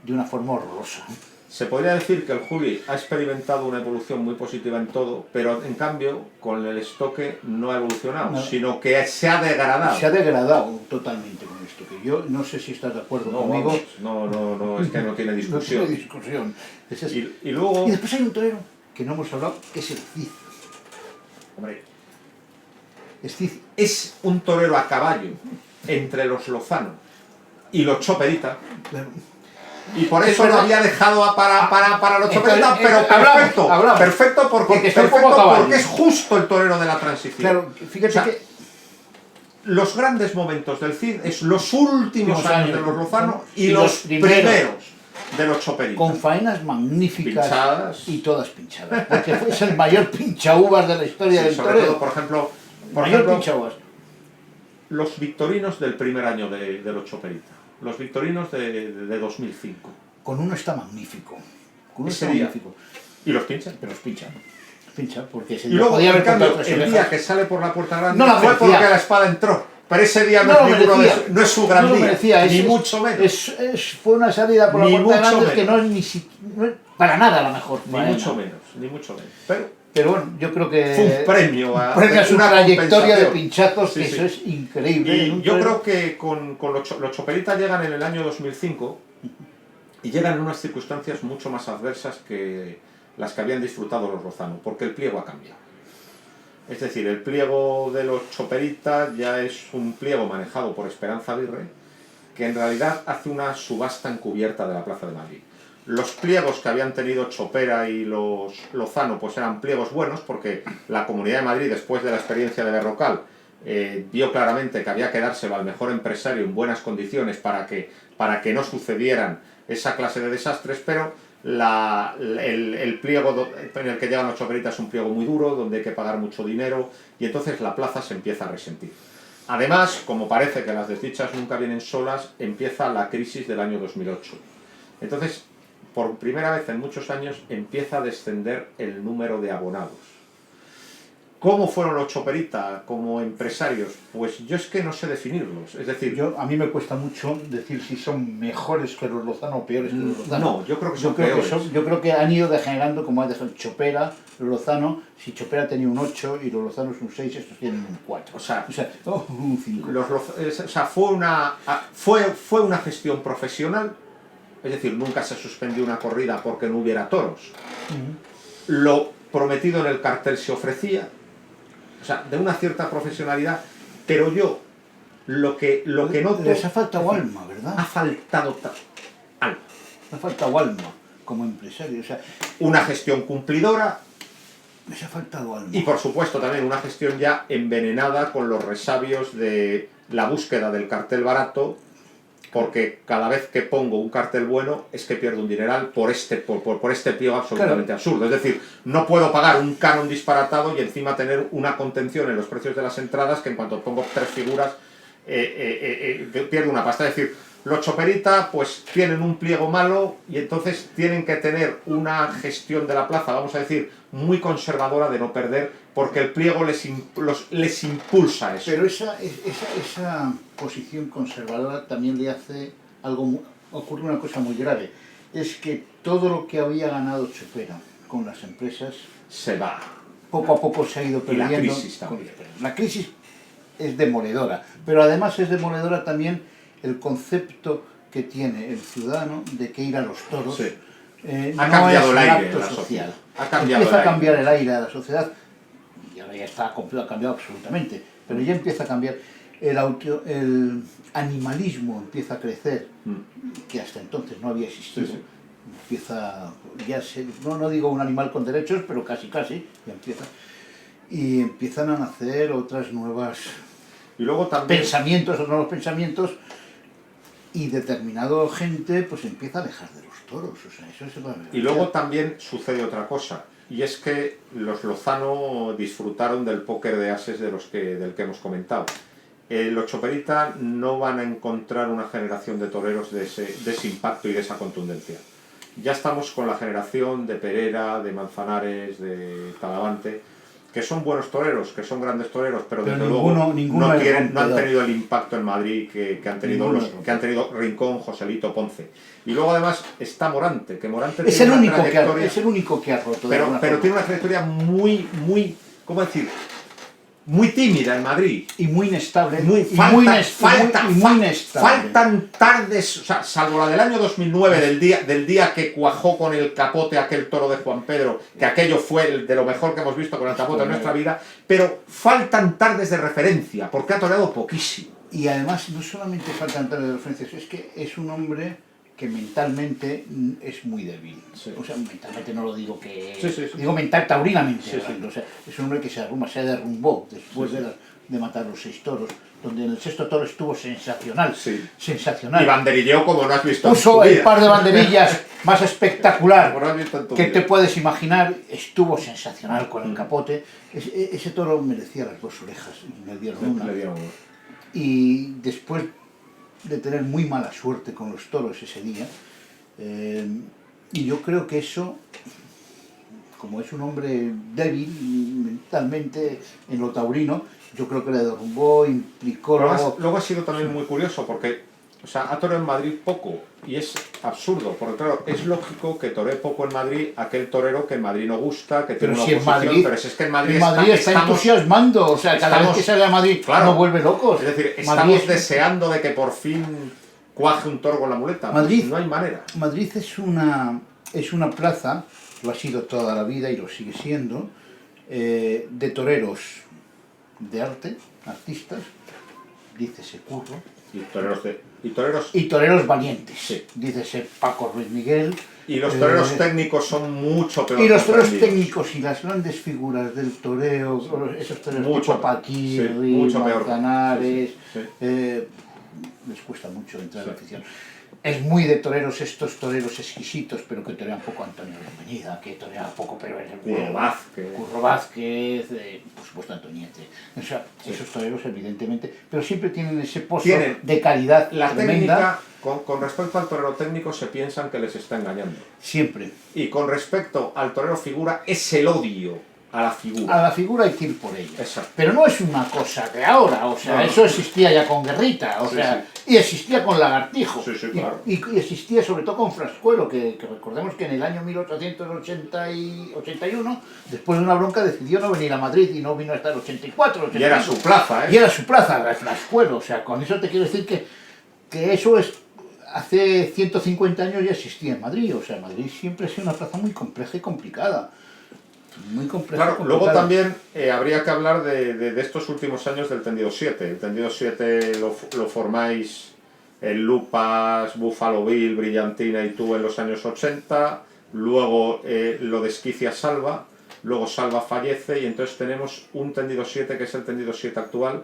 de una forma horrorosa. Se podría decir que el Juli ha experimentado una evolución muy positiva en todo, pero en cambio con el estoque no ha evolucionado, sino que se ha degradado. Se ha degradado totalmente con esto, que yo no sé si estás de acuerdo conmigo. No, es que no tiene discusión. No tiene discusión. Y luego... Y después hay un torero que no hemos hablado, que es el Cid. Hombre, es un torero a caballo entre los Lozano y los Chopperita. Claro. Y por eso lo había dejado para los Chopperita, pero perfecto. Hablamos. Perfecto porque es justo el torero de la transición. Claro, fíjate que los grandes momentos del Cid es los últimos años de los Lozano y los primeros de los Chopperita. Con faenas magníficas pinchadas. Y todas pinchadas. Porque es el mayor pinchaúvas de la historia del torero. Sobre todo, por ejemplo, los victorinos del primer año de los Chopperita. Los victorinos de 2005. Con uno está magnífico. Con uno está magnífico. ¿Y los pinchan? Pero los pinchan. Pincha, porque y luego, podía en cambio, el día que sale por la puerta grande no fue porque la espada entró. Pero ese día no es su gran día. Ni mucho menos. Fue una salida por la puerta grande que no es para nada la mejor. Ni mucho menos. Pero bueno, yo creo que... Fue un premio a una trayectoria de pinchazos, que eso es increíble. Y yo creo que con los Chopperita llegan en el año 2005 y llegan en unas circunstancias mucho más adversas que las que habían disfrutado los Lozano, porque el pliego ha cambiado. Es decir, el pliego de los Chopperita ya es un pliego manejado por Esperanza Aguirre, que en realidad hace una subasta encubierta de la Plaza de Madrid. Los pliegos que habían tenido Chopera y los Lozano pues eran pliegos buenos, porque la Comunidad de Madrid, después de la experiencia de Berrocal, vio claramente que había que dárselo al mejor empresario en buenas condiciones para que no sucedieran esa clase de desastres, pero el pliego en el que llegan los Chopperitas es un pliego muy duro, donde hay que pagar mucho dinero, y entonces la plaza se empieza a resentir. Además, como parece que las desdichas nunca vienen solas, empieza la crisis del año 2008. Entonces, por primera vez en muchos años, empieza a descender el número de abonados. ¿Cómo fueron los Chopperita como empresarios? Pues yo es que no sé definirlos. Es decir, a mí me cuesta mucho decir si son mejores que los Lozano o peores que los Lozano. No, yo creo que son peores. Yo creo que han ido degenerando, como ha dejado Chopera, los Lozano. Si Chopera tenía un 8 y los Lozano un 6, estos tienen un 4. O sea un 5. Fue una gestión profesional. Es decir, nunca se suspendió una corrida porque no hubiera toros. Lo prometido en el cartel se ofrecía. O sea, de una cierta profesionalidad, pero yo lo que noto... Les ha faltado alma, ¿verdad? Ha faltado alma. Ha faltado alma como empresario. O sea, una gestión cumplidora, Les ha faltado algo. Y por supuesto también una gestión ya envenenada con los resabios de la búsqueda del cartel barato, porque cada vez que pongo un cartel bueno es que pierdo un dineral por este pliego absolutamente absurdo. Es decir, no puedo pagar un canon disparatado y encima tener una contención en los precios de las entradas que en cuanto pongo 3 figuras pierdo una pasta. Es decir, los Choperita pues tienen un pliego malo y entonces tienen que tener una gestión de la plaza, vamos a decir, muy conservadora de no perder, porque el pliego les impulsa eso. Pero esa posición conservadora también le hace algo, ocurre una cosa muy grave, es que todo lo que había ganado Chopera con las empresas se va. Poco a poco se ha ido perdiendo. Y la crisis también. La crisis es demoledora, pero además es demoledora también el concepto que tiene el ciudadano de que ir a los toros sí. Ha cambiado el aire de la sociedad. Empieza a cambiar el aire de la sociedad, y ahora ya está, ha cambiado absolutamente, pero ya empieza a cambiar. El animalismo empieza a crecer, que hasta entonces no había existido. Sí, sí. Empieza, ya no digo un animal con derechos, pero casi, ya empieza. Y empiezan a nacer otras nuevas y luego también otros nuevos pensamientos, y determinado gente pues empieza a dejar de los toros. O sea, eso se va a ver. Y luego también sucede otra cosa, y es que los Lozano disfrutaron del póker de ases del que hemos comentado. Los Choperita no van a encontrar una generación de toreros de ese impacto y de esa contundencia. Ya estamos con la generación de Perera, de Manzanares, de Talavante, que son buenos toreros, que son grandes toreros, pero desde luego no han tenido el impacto en Madrid que han tenido Rincón, Joselito, Ponce. Y luego además está Morante, que Morante es tiene es el único que ha roto. Pero tiene una trayectoria muy, ¿cómo decir? Muy tímida en Madrid. Y muy inestable. Faltan tardes, o sea, salvo la del año 2009, del día que cuajó con el capote aquel toro de Juan Pedro, que aquello fue de lo mejor que hemos visto con el capote en nuestra vida, pero faltan tardes de referencia, porque ha toreado poquísimo. Y además, no solamente faltan tardes de referencia, es que es un hombre que mentalmente es muy débil. Sí. O sea, mentalmente no lo digo que... Sí. Digo mental taurinamente. Sí. O sea, es un hombre que se derrumbó después de matar los 6 toros, donde en el 6º toro estuvo sensacional. Sí. Sensacional. Y banderilleo como no has visto. Puso el par de banderillas más espectacular que te puedes imaginar. Estuvo sensacional con el capote. Ese toro merecía las 2 orejas y me dieron una. Y después de tener muy mala suerte con los toros ese día, y yo creo que eso, como es un hombre débil mentalmente en lo taurino, yo creo que le derrumbó, implicó... Luego ha sido también muy curioso porque, o sea, ha toreado en Madrid poco, y es absurdo, porque claro, es lógico que toree poco en Madrid aquel torero que en Madrid no gusta, que tiene una oposición, pero es que en Madrid está entusiasmando, o sea, cada vez que sale a Madrid nos vuelve locos. Es decir, estamos deseando de que por fin cuaje un toro con la muleta. Madrid, no hay manera. Madrid es una plaza, lo ha sido toda la vida y lo sigue siendo, de toreros de arte, artistas, dícese Curro, y toreros valientes, sí. Dícese Paco Ruiz Miguel. Y los toreros técnicos son mucho peor. Y los toreros técnicos y las grandes figuras del toreo, esos toreros tipo Paquirri, Manzanares, les cuesta mucho entrar a la afición. Es muy de toreros, estos toreros exquisitos, pero que torean poco Antonio Bienvenida, que torea poco, pero es Curro Vázquez, por supuesto Antoniete. O sea, esos toreros evidentemente, pero siempre tienen ese pozo de calidad la tremenda. Técnica, con respecto al torero técnico se piensan que les está engañando. Siempre. Y con respecto al torero figura es el odio a la figura. A la figura hay que ir por ella. Exacto. Pero no es una cosa de ahora, o sea, eso existía ya con Guerrita, o sea, y existía con Lagartijo, claro. y existía sobre todo con Frascuelo, que recordemos que en el año 1881, después de una bronca, decidió no venir a Madrid y no vino hasta el 84. Y era su plaza, Y era su plaza, Frascuelo, o sea, con eso te quiero decir que eso es... Hace 150 años ya existía en Madrid, o sea, Madrid siempre ha sido una plaza muy compleja y complicada. Muy compleja. Claro, luego también habría que hablar de estos últimos años del tendido 7. El tendido 7 lo formáis el Lupas, Buffalo Bill, Brillantina y tú en los años 80, luego lo de Esquicia Salva, luego Salva fallece y entonces tenemos un tendido 7 que es el tendido 7 actual,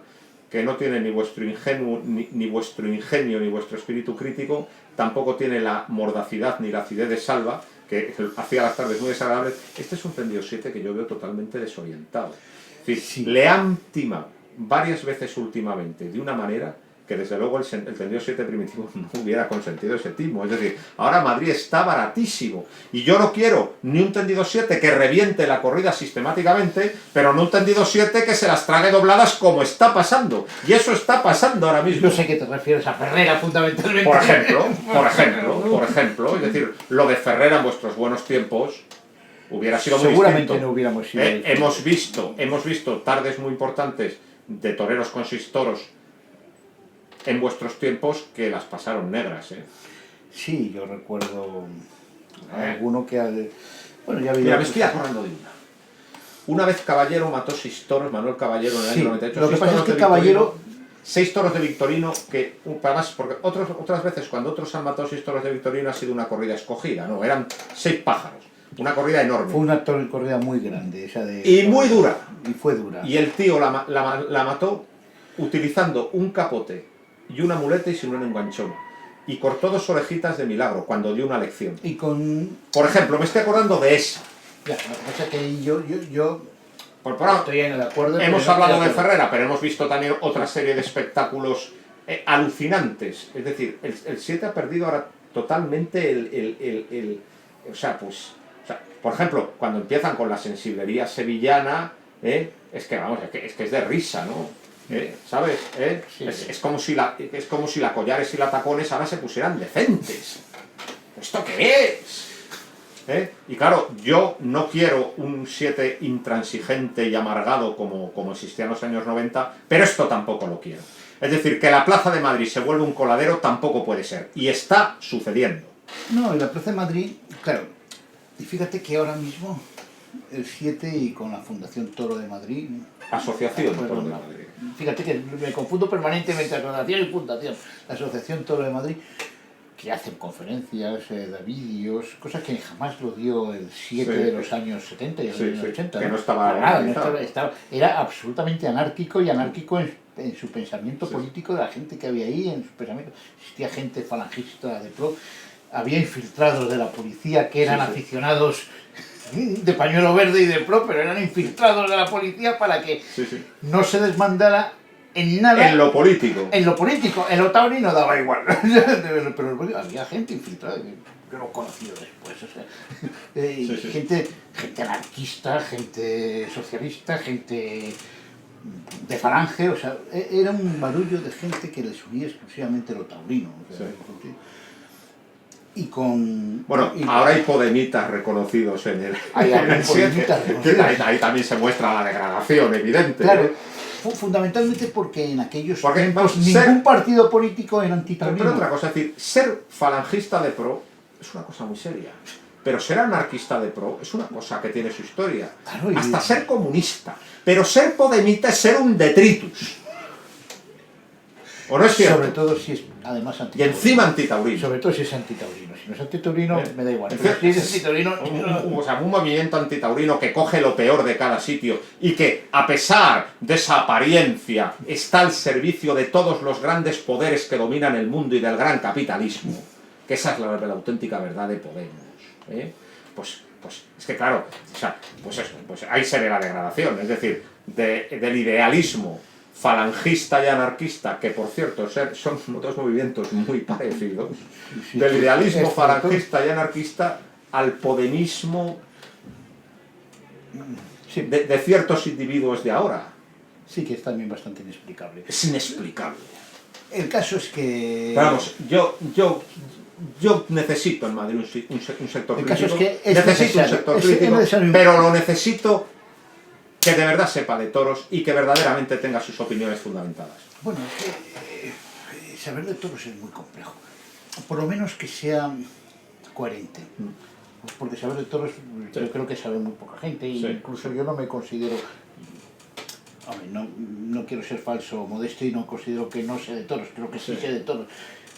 que no tiene ni vuestro ingenio, ni vuestro espíritu crítico, tampoco tiene la mordacidad ni la acidez de Salva, que hacía las tardes muy desagradables. Este es un tendido 7 que yo veo totalmente desorientado. Es decir, Sí. le han timado varias veces últimamente de una manera que desde luego el tendido 7 primitivo no hubiera consentido ese timo. Es decir, ahora Madrid está baratísimo y yo no quiero ni un tendido 7 que reviente la corrida sistemáticamente, pero no un tendido 7 que se las trague dobladas como está pasando. Y eso está pasando ahora mismo. No sé qué te refieres a Ferrera fundamentalmente. Por ejemplo, es decir, lo de Ferrera en vuestros buenos tiempos hubiera sido muy Seguramente distinto. no hubiéramos sido hemos visto tardes muy importantes de toreros con 6 toros en vuestros tiempos que las pasaron negras, ¿eh? Sí, yo recuerdo alguno que... Bueno, ya Mira, me estoy acordando de una vez Caballero mató 6 toros, Manuel Caballero en el año 98. Lo que pasa es que Caballero... 6 toros de Victorino, que además, porque otras veces cuando otros han matado 6 toros de Victorino ha sido una corrida escogida, no, eran 6 pájaros, una corrida enorme. Fue una corrida muy grande, esa de... Y muy dura. Y fue dura. Y el tío la mató utilizando un capote y una muleta y sin un enganchón. Y cortó 2 orejitas de milagro cuando dio una lección. Y con... Por ejemplo, me estoy acordando de esa. Ya, lo que pasa es que yo estoy en el acuerdo. Hemos hablado de Ferrera, pero hemos visto también otra serie de espectáculos alucinantes. Es decir, el 7 ha perdido ahora totalmente por ejemplo, cuando empiezan con la sensiblería sevillana, es que vamos, es que es de risa, ¿no? ¿Sabes? Sí. Es como si la Collares y la Tacones ahora se pusieran decentes. ¿Esto qué es? Y claro, yo no quiero un 7 intransigente y amargado como existía en los años 90, pero esto tampoco lo quiero. Es decir, que la Plaza de Madrid se vuelva un coladero tampoco puede ser. Y está sucediendo. No, en la Plaza de Madrid, claro. Y fíjate que ahora mismo el 7 y con la Fundación Toro de Madrid... Asociación Toro de Madrid. Fíjate que me confundo permanentemente asociación y fundación. La Asociación Toro de Madrid, que hacen conferencias, da vídeos, cosas que jamás lo dio el 7 de los años 70 y los años 80. Que ¿no? no estaba... Nada, era absolutamente anárquico y anárquico en su pensamiento político de la gente que había ahí, en su pensamiento. Existía gente falangista de pro, había infiltrados de la policía que eran aficionados de pañuelo verde y de pro, pero eran infiltrados de la policía para que no se desmandara en nada. En lo político. En lo taurino daba igual. Pero había gente infiltrada, yo lo he conocido después. O sea, gente anarquista, gente socialista, gente de falange, o sea, era un barullo de gente que les unía exclusivamente lo taurino. O sea, y con... Bueno, ahora hay podemitas reconocidos en el... Ahí también se muestra la degradación evidente. Claro, fundamentalmente porque en aquellos tiempos ningún partido político era antitaurino. Pero otra cosa, es decir, ser falangista de pro es una cosa muy seria. Pero ser anarquista de pro es una cosa que tiene su historia. Claro, hasta ser comunista. Pero ser podemita es ser un detritus. ¿O no es cierto? Sobre todo si es además antitaurino. Y encima antitaurino. Sobre todo si es antitaurino. Si no es antitaurino, me da igual. Pero si es antitaurino... un movimiento antitaurino que coge lo peor de cada sitio y que, a pesar de esa apariencia, está al servicio de todos los grandes poderes que dominan el mundo y del gran capitalismo. Que esa es la auténtica verdad de Podemos. Pues es que claro, pues ahí se ve la degradación. Es decir, del idealismo falangista y anarquista, que por cierto son dos movimientos muy parecidos, del idealismo falangista y anarquista al podemismo de ciertos individuos de ahora. Sí, que es también bastante inexplicable. Es inexplicable. El caso es que... Pero vamos, yo necesito en Madrid un sector crítico. El caso es que necesito un sector crítico, pero lo necesito que de verdad sepa de toros y que verdaderamente tenga sus opiniones fundamentadas. Bueno, es que saber de toros es muy complejo. Por lo menos que sea coherente. Porque saber de toros yo creo que sabe muy poca gente. Y incluso yo no me considero... Hombre, no quiero ser falso o modesto y no considero que no sé de toros. Creo que sí sé de toros.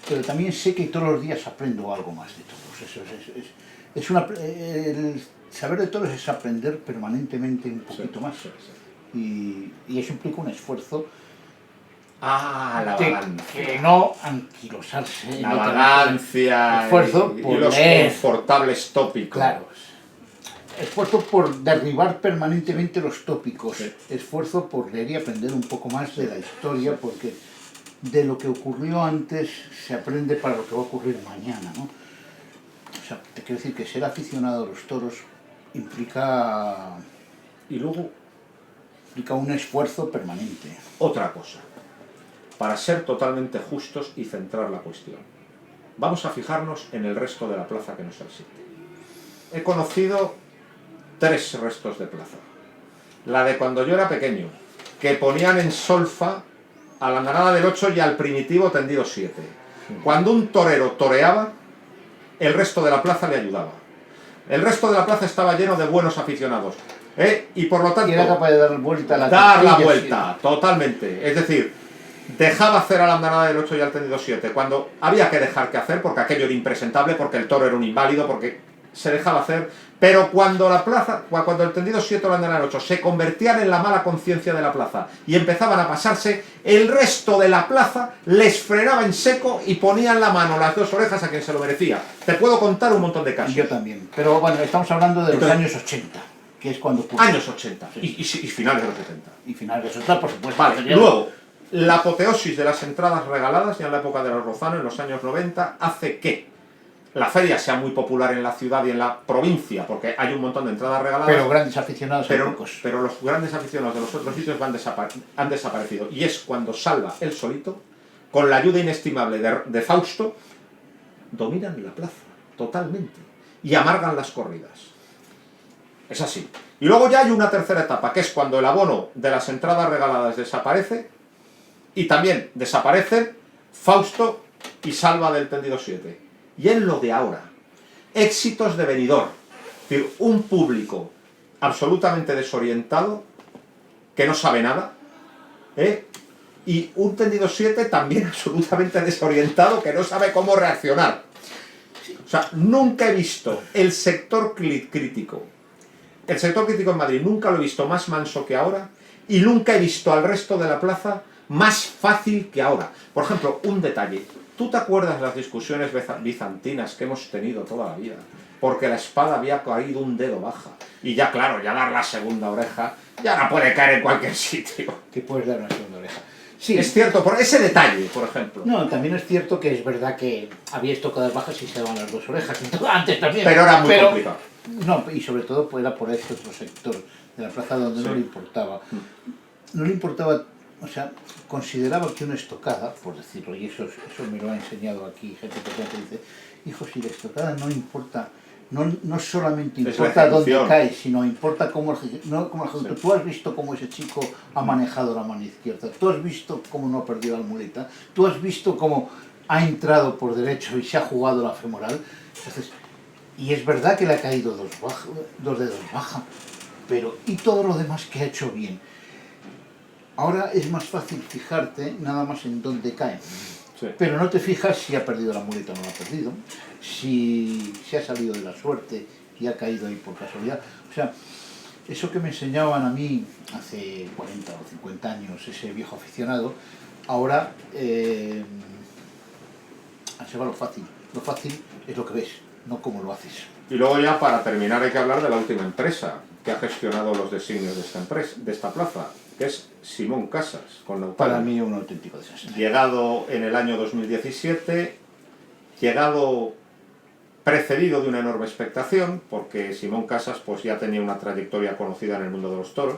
pero también sé que todos los días aprendo algo más de toros. El saber de toros es aprender permanentemente un poquito más. Y eso implica un esfuerzo. La vagancia. Que no anquilosarse. La vagancia esfuerzo y por los leer. confortables tópicos. Claro. Esfuerzo por derribar permanentemente los tópicos. Sí. Esfuerzo por leer y aprender un poco más de la historia, porque de lo que ocurrió antes se aprende para lo que va a ocurrir mañana, ¿no? O sea, te quiero decir que ser aficionado a los toros implica Y luego, un esfuerzo permanente. otra cosa, para ser totalmente justos y centrar la cuestión. Vamos a fijarnos en el resto de la plaza que nos asiste. He conocido 3 restos de plaza. La de cuando yo era pequeño, que ponían en solfa a la andanada del 8 y al primitivo tendido 7. Cuando un torero toreaba, el resto de la plaza le ayudaba. El resto de la plaza estaba lleno de buenos aficionados. Y por lo tanto, Y era capaz de dar vuelta a la dar la tortilla, vuelta, totalmente. Es decir, dejaba hacer a la andanada del 8 y al tendido 7 cuando había que dejar que hacer, porque aquello era impresentable, porque el toro era un inválido, porque se dejaba hacer. Pero cuando la plaza, cuando el tendido 7 o la andanada del 8 se convertían en la mala conciencia de la plaza y empezaban a pasarse, el resto de la plaza les frenaba en seco y ponían la mano, las 2 orejas a quien se lo merecía. Te puedo contar un montón de casos. Y yo también. Pero bueno, estamos hablando de los años 80, que es cuando ocurrió. Años 80 y finales de los 70. Y finales de los 80, por supuesto. Vale, luego, la apoteosis de las entradas regaladas, ya en la época de los Rozano, en los años 90, hace que la feria sea muy popular en la ciudad y en la provincia, porque hay un montón de entradas regaladas. Pero grandes aficionados hay pocos. Pero los grandes aficionados de los otros sitios han desaparecido. Y es cuando Salva él solito, con la ayuda inestimable de Fausto, dominan la plaza totalmente y amargan las corridas. Es así. Y luego ya hay una tercera etapa, que es cuando el abono de las entradas regaladas desaparece y también desaparecen Fausto y Salva del tendido 7. Y en lo de ahora, éxitos de venidor, es decir, un público absolutamente desorientado, que no sabe nada, y un tendido 7 también absolutamente desorientado, que no sabe cómo reaccionar. O sea, nunca he visto el sector crítico en Madrid, nunca lo he visto más manso que ahora, y nunca he visto al resto de la plaza más fácil que ahora. Por ejemplo, un detalle. ¿Tú te acuerdas de las discusiones bizantinas que hemos tenido toda la vida? Porque la espada había caído un dedo baja. Y ya, claro, ya dar la segunda oreja ya no puede caer en cualquier sitio. Que puedes dar una segunda oreja. Sí. Es cierto, por ese detalle, por ejemplo. No, también es cierto que es verdad que había estocadas bajas y se daban las 2 orejas. Antes también. Pero era muy complicado. No, y sobre todo era por este otro sector de la plaza donde no le importaba. No le importaba. O sea, consideraba que una estocada, por decirlo, y eso me lo ha enseñado aquí gente que dice, hijo, si la estocada no importa, no solamente importa dónde cae, sino importa cómo tú has visto cómo ese chico ha manejado la mano izquierda, tú has visto cómo no ha perdido la muleta, tú has visto cómo ha entrado por derecho y se ha jugado la femoral. Entonces, y es verdad que le ha caído 2 dedos baja, pero ¿y todo lo demás que ha hecho bien? Ahora es más fácil fijarte nada más en dónde cae, pero no te fijas si ha perdido la muleta o no la ha perdido, si se ha salido de la suerte y ha caído ahí por casualidad. O sea, eso que me enseñaban a mí hace 40 o 50 años, ese viejo aficionado, ahora se va lo fácil. Lo fácil es lo que ves, no cómo lo haces. Y luego ya, para terminar, hay que hablar de la última empresa que ha gestionado los designios de esta plaza, que es Simón Casas, con Lautaro. Para mí un auténtico desastre. Llegado en el año 2017, precedido de una enorme expectación, porque Simón Casas pues ya tenía una trayectoria conocida en el mundo de los toros,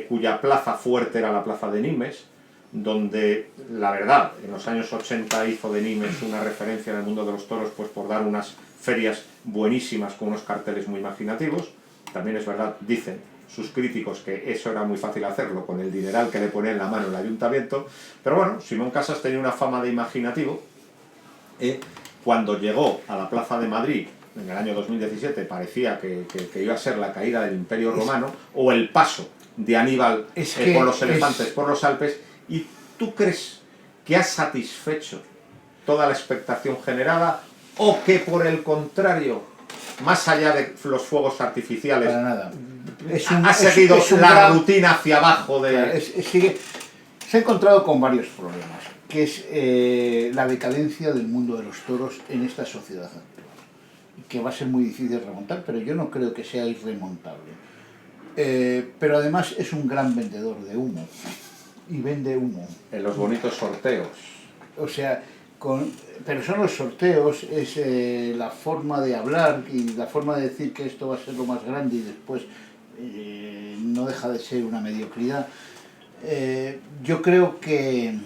cuya plaza fuerte era la plaza de Nimes, donde, la verdad, en los años 80 hizo de Nimes una referencia en el mundo de los toros, pues por dar unas ferias buenísimas con unos carteles muy imaginativos. También es verdad, dicen sus críticos, que eso era muy fácil hacerlo con el dineral que le ponía en la mano el ayuntamiento, pero bueno, Simón Casas tenía una fama de imaginativo. Cuando llegó a la Plaza de Madrid en el año 2017 parecía que iba a ser la caída del Imperio Romano o el paso de Aníbal con los elefantes por los Alpes. ¿Y tú crees que ha satisfecho toda la expectación generada, o que por el contrario, más allá de los fuegos artificiales, para nada. Ha seguido la rutina hacia abajo de... Claro, se ha encontrado con varios problemas, que es la decadencia del mundo de los toros en esta sociedad actual, que va a ser muy difícil remontar, pero yo no creo que sea irremontable. Pero además es un gran vendedor de humo, y vende humo. En los bonitos sorteos. O sea, pero son los sorteos, es la forma de hablar y la forma de decir que esto va a ser lo más grande y después no deja de ser una mediocridad. Yo creo que...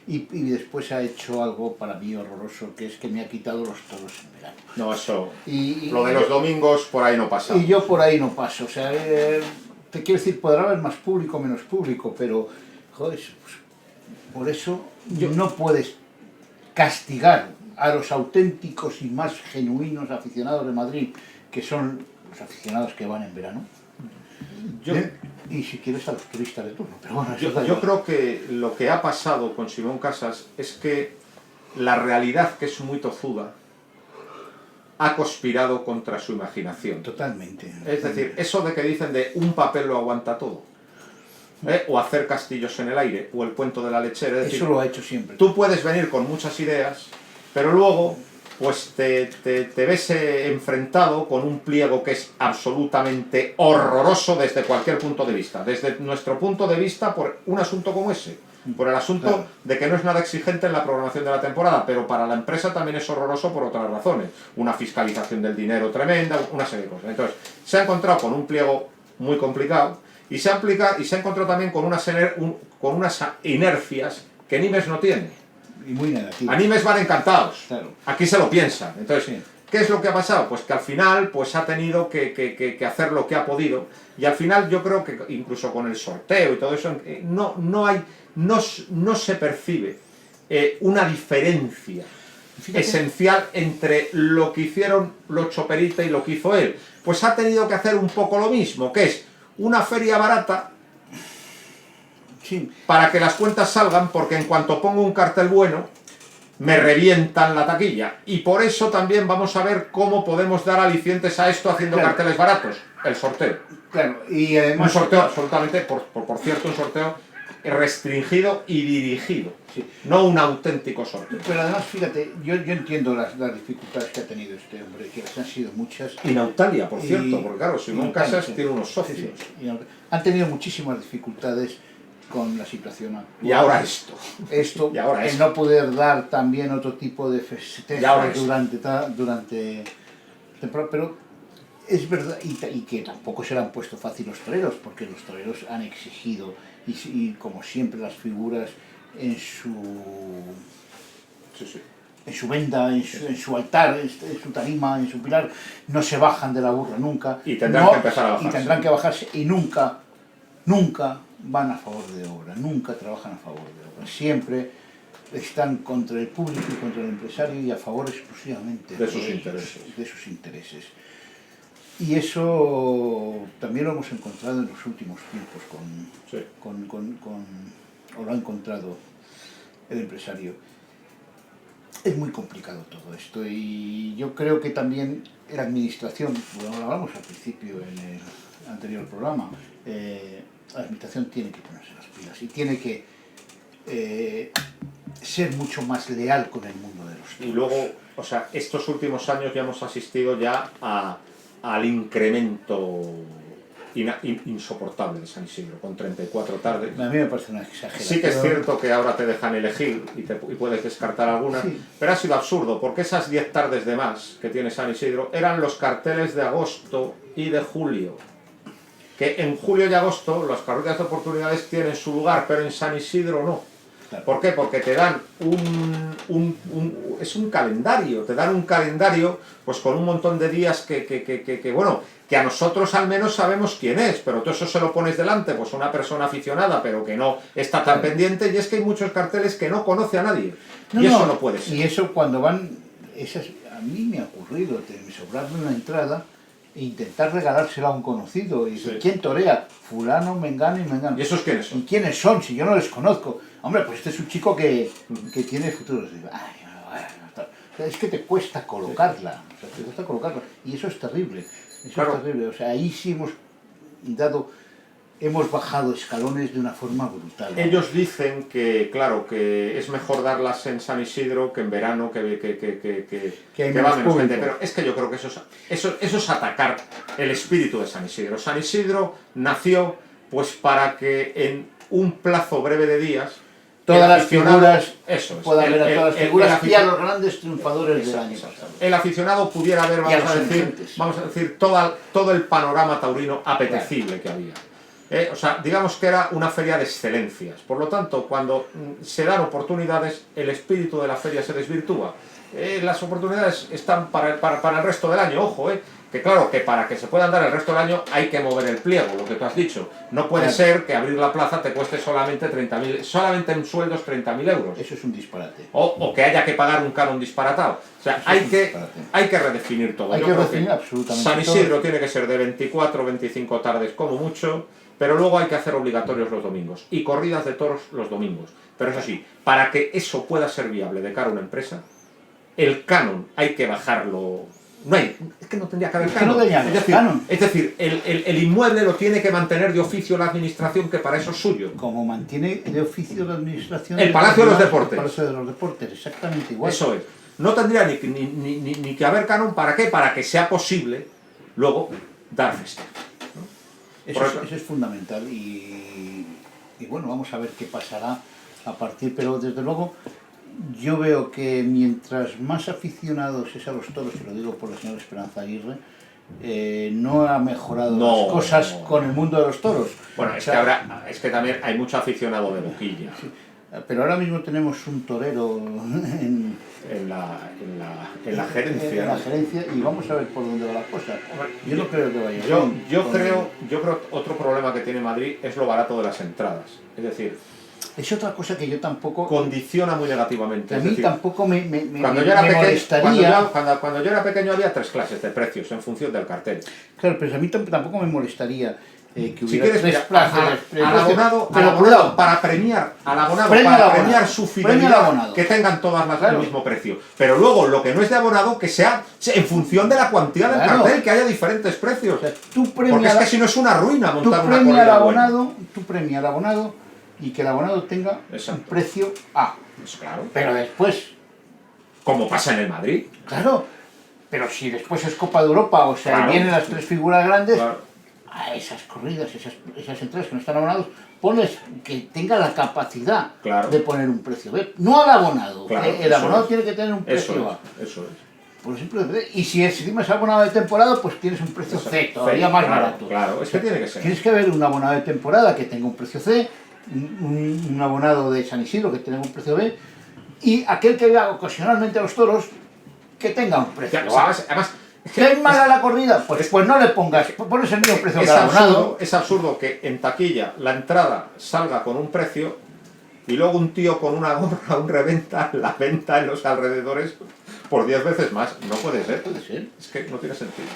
Y después ha hecho algo para mí horroroso, que es que me ha quitado los toros en verano. No, eso... lo de los domingos por ahí no pasa. Y yo por ahí no paso. O sea, te quiero decir, podrá haber más público o menos público, pero, joder, pues, por eso no puedes castigar a los auténticos y más genuinos aficionados de Madrid, que son los aficionados que van en verano. Y si quieres a los turistas de turno. Pero bueno, yo creo que lo que ha pasado con Simón Casas es que la realidad, que es muy tozuda, ha conspirado contra su imaginación. Totalmente. Es decir, eso de que dicen de un papel lo aguanta todo, o hacer castillos en el aire, o el cuento de la lechera. Es decir, eso lo ha hecho siempre. Tú puedes venir con muchas ideas, pero luego pues te ves enfrentado con un pliego que es absolutamente horroroso desde cualquier punto de vista. Desde nuestro punto de vista, por un asunto como ese, por el asunto de que no es nada exigente en la programación de la temporada, pero para la empresa también es horroroso por otras razones. Una fiscalización del dinero tremenda, una serie de cosas. Entonces, se ha encontrado con un pliego muy complicado y se ha encontrado también con unas inercias que Nimes no tiene. Y muy negativo. A Nimes van encantados, claro. Aquí se lo piensan. Entonces, sí. ¿Qué es lo que ha pasado? Pues que al final pues ha tenido que hacer lo que ha podido, y al final yo creo que incluso con el sorteo y todo eso no se percibe una diferencia esencial entre lo que hicieron los Choperita y lo que hizo él. Pues ha tenido que hacer un poco lo mismo, que es una feria barata, sí, para que las cuentas salgan, porque en cuanto pongo un cartel bueno, me revientan la taquilla. Y por eso también vamos a ver cómo podemos dar alicientes a esto haciendo carteles baratos. El sorteo. Claro, y además... Un sorteo absolutamente, por cierto, un sorteo restringido y dirigido. Sí. No un auténtico sorteo. Pero además, fíjate, yo entiendo las dificultades que ha tenido este hombre, que han sido muchas. Y Nautalia, por cierto, porque claro, Simón Casas tiene unos socios. Sí, sí. Han tenido muchísimas dificultades con la situación actual. Y ahora esto. Y ahora el no poder dar también otro tipo de festejos durante temporada, pero es verdad, y que tampoco se le han puesto fácil los toreros, porque los toreros han exigido, y como siempre las figuras en su venda, en su altar, en su tarima, en su pilar, no se bajan de la burra nunca. Y tendrán que empezar a bajarse. Y tendrán que bajarse, y nunca van a favor de obra, nunca trabajan a favor de obra. Siempre están contra el público y contra el empresario y a favor exclusivamente de sus intereses. De sus intereses. Y eso también lo hemos encontrado en los últimos tiempos o lo ha encontrado el empresario. Es muy complicado todo esto, y yo creo que también la administración, bueno, lo hablamos al principio en el anterior programa, la administración tiene que ponerse las pilas y tiene que ser mucho más leal con el mundo de los toros. Y luego, o sea, estos últimos años ya hemos asistido ya al incremento insoportable de San Isidro, con 34 tardes. A mí me parece una exageración. Sí que es cierto que ahora te dejan elegir y puedes descartar alguna, sí, pero ha sido absurdo, porque esas 10 tardes de más que tiene San Isidro eran los carteles de agosto y de julio. Que en julio y agosto las carreras de oportunidades tienen su lugar, pero en San Isidro no. ¿Por qué? Porque te dan es un calendario, te dan un calendario pues con un montón de días que a nosotros al menos sabemos quién es, pero tú eso se lo pones delante, pues a una persona aficionada, pero que no está tan pendiente, y es que hay muchos carteles que no conoce a nadie, y eso no puede ser. Y eso cuando van, a mí me ha ocurrido, me sobrarme una entrada e intentar regalársela a un conocido. Y Sí. ¿quién torea? Fulano, Mengano y Mengano. ¿Y esos quiénes ¿Y son? quiénes son? Si yo no les conozco. Hombre, pues este es un chico que tiene futuro. Digo, ay, bueno, está. O sea, es que te cuesta colocarla. O sea, te cuesta colocarla. Y eso es terrible. Eso Claro. es terrible. O sea, ahí sí hemos bajado escalones de una forma brutal. Ellos dicen que, claro, que es mejor darlas en San Isidro que en verano, que hay va menos menos gente. público. Pero es que yo creo que eso es atacar el espíritu de San Isidro. San Isidro nació pues para que en un plazo breve de días Todas el las aficionado- figuras, eso es, pueda ver a todas las figuras y a los aficionado- grandes triunfadores del año Exacto. pasado. El aficionado pudiera ver, Y a los emergentes. vamos a decir todo el panorama taurino apetecible que había. O sea, digamos que era una feria de excelencias. Por lo tanto, cuando se dan oportunidades, el espíritu de la feria se desvirtúa. Las oportunidades están para el resto del año, ojo, que claro, que para que se puedan dar el resto del año hay que mover el pliego, lo que tú has dicho. No puede Claro. ser que abrir la plaza te cueste solamente 30.000, solamente en sueldos 30.000 euros. Eso es un disparate. O que haya que pagar un canon disparatado. O sea, Eso es un disparate. hay que redefinir todo. Hay Yo que creo redefinir absolutamente San Isidro todo. tiene que ser de 24 o 25 tardes como mucho, pero luego hay que hacer obligatorios los domingos y corridas de toros los domingos. Pero eso sí, para que eso pueda ser viable de cara a una empresa, el canon hay que bajarlo. Es que no tendría que haber Es que canon. no tendría que haber canon. Es decir, el inmueble lo tiene que mantener de oficio la administración, que para eso es suyo. Como mantiene de oficio la administración... El Palacio de los El Deportes. Palacio de los Deportes, exactamente igual. Eso es. No tendría ni que haber canon. ¿Para qué? Para que sea posible luego dar festejo. Eso es fundamental y bueno, vamos a ver qué pasará a partir, pero desde luego yo veo que mientras más aficionados es a los toros, y lo digo por la señora Esperanza Aguirre, no ha mejorado No, las cosas no. con el mundo de los toros. Bueno, O sea, es que también hay mucho aficionado de boquilla pero ahora mismo tenemos un torero en en la gerencia. en la ¿no? gerencia y vamos a ver por dónde va la cosa. Yo no creo que vaya Yo bien. creo otro problema que tiene Madrid es lo barato de las entradas. Es decir, Es otra cosa que yo tampoco... condiciona muy negativamente. A Es mí decir, tampoco me cuando yo era pequeño, molestaría... cuando yo era pequeño había 3 clases de precios en función del cartel. Claro, pero a mí tampoco me molestaría que Si hubiera quieres, tres mira, plazas. al abonado, pero cuidado, para premiar al abonado, Premio para al abonado. premiar su Premio al fidelidad, abonado. que tengan todas las Claro. el mismo precio. Pero luego, lo que no es de abonado, que sea en función de la cuantía del Claro. cartel, que haya diferentes precios. o sea, tú Porque es premias que si no es una ruina tú montar una premia al corrida buena. abonado, tú premia al abonado y que el abonado tenga Exacto. un precio A. Pues claro, Pero después, como pasa en el Madrid. claro, pero si después es Copa de Europa, o sea, Claro. vienen las 3 figuras grandes, Claro. a esas corridas, esas entradas que no están abonados, pones que tenga la capacidad Claro. de poner un precio B, no al abonado. Claro, El eso abonado es. tiene que tener un precio A. Eso es. Por ejemplo, y si encima es abonado de temporada, pues tienes un precio Eso. C, todavía más Claro, barato. Claro, es que tiene que ser. Tienes que ver un abonado de temporada que tenga un precio C, un abonado de San Isidro que tenga un precio B, y aquel que vea ocasionalmente a los toros que tenga un precio A. Además, ¿Que es mala la corrida? Pues no le pongas, pones el mismo precio que es el abonado. es absurdo que en taquilla la entrada salga con un precio y luego un tío con una gorra, un reventa, la venta en los alrededores por 10 veces más. No puede ser. Puede ser. Es que no tiene sentido.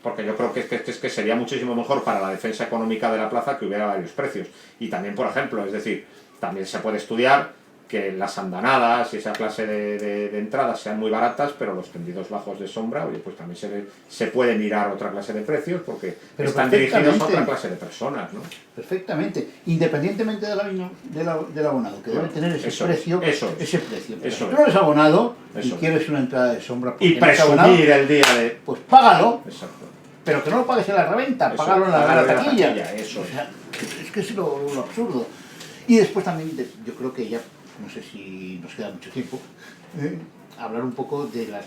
Porque yo creo que sería muchísimo mejor para la defensa económica de la plaza que hubiera varios precios. Y también, por ejemplo, es decir, también se puede estudiar que las andanadas y esa clase de entradas sean muy baratas, pero los tendidos bajos de sombra, oye, pues también se puede mirar otra clase de precios porque Pero están dirigidos a otra perfectamente. clase de personas, ¿no? Perfectamente, independientemente del abonado, que debe tener ese Eso precio. es, eso es. Ese precio. Pero Eso si es. tú no eres abonado y Eso es. quieres una entrada de sombra porque Y no eres abonado, presumir el día de... pues págalo. Exacto. Pero que no lo pagues en la reventa, Eso, págalo en págalo la en la taquilla. taquilla, eso O sea, es que es lo absurdo. Y después también, yo creo que ya, no sé si nos queda mucho tiempo, hablar un poco de las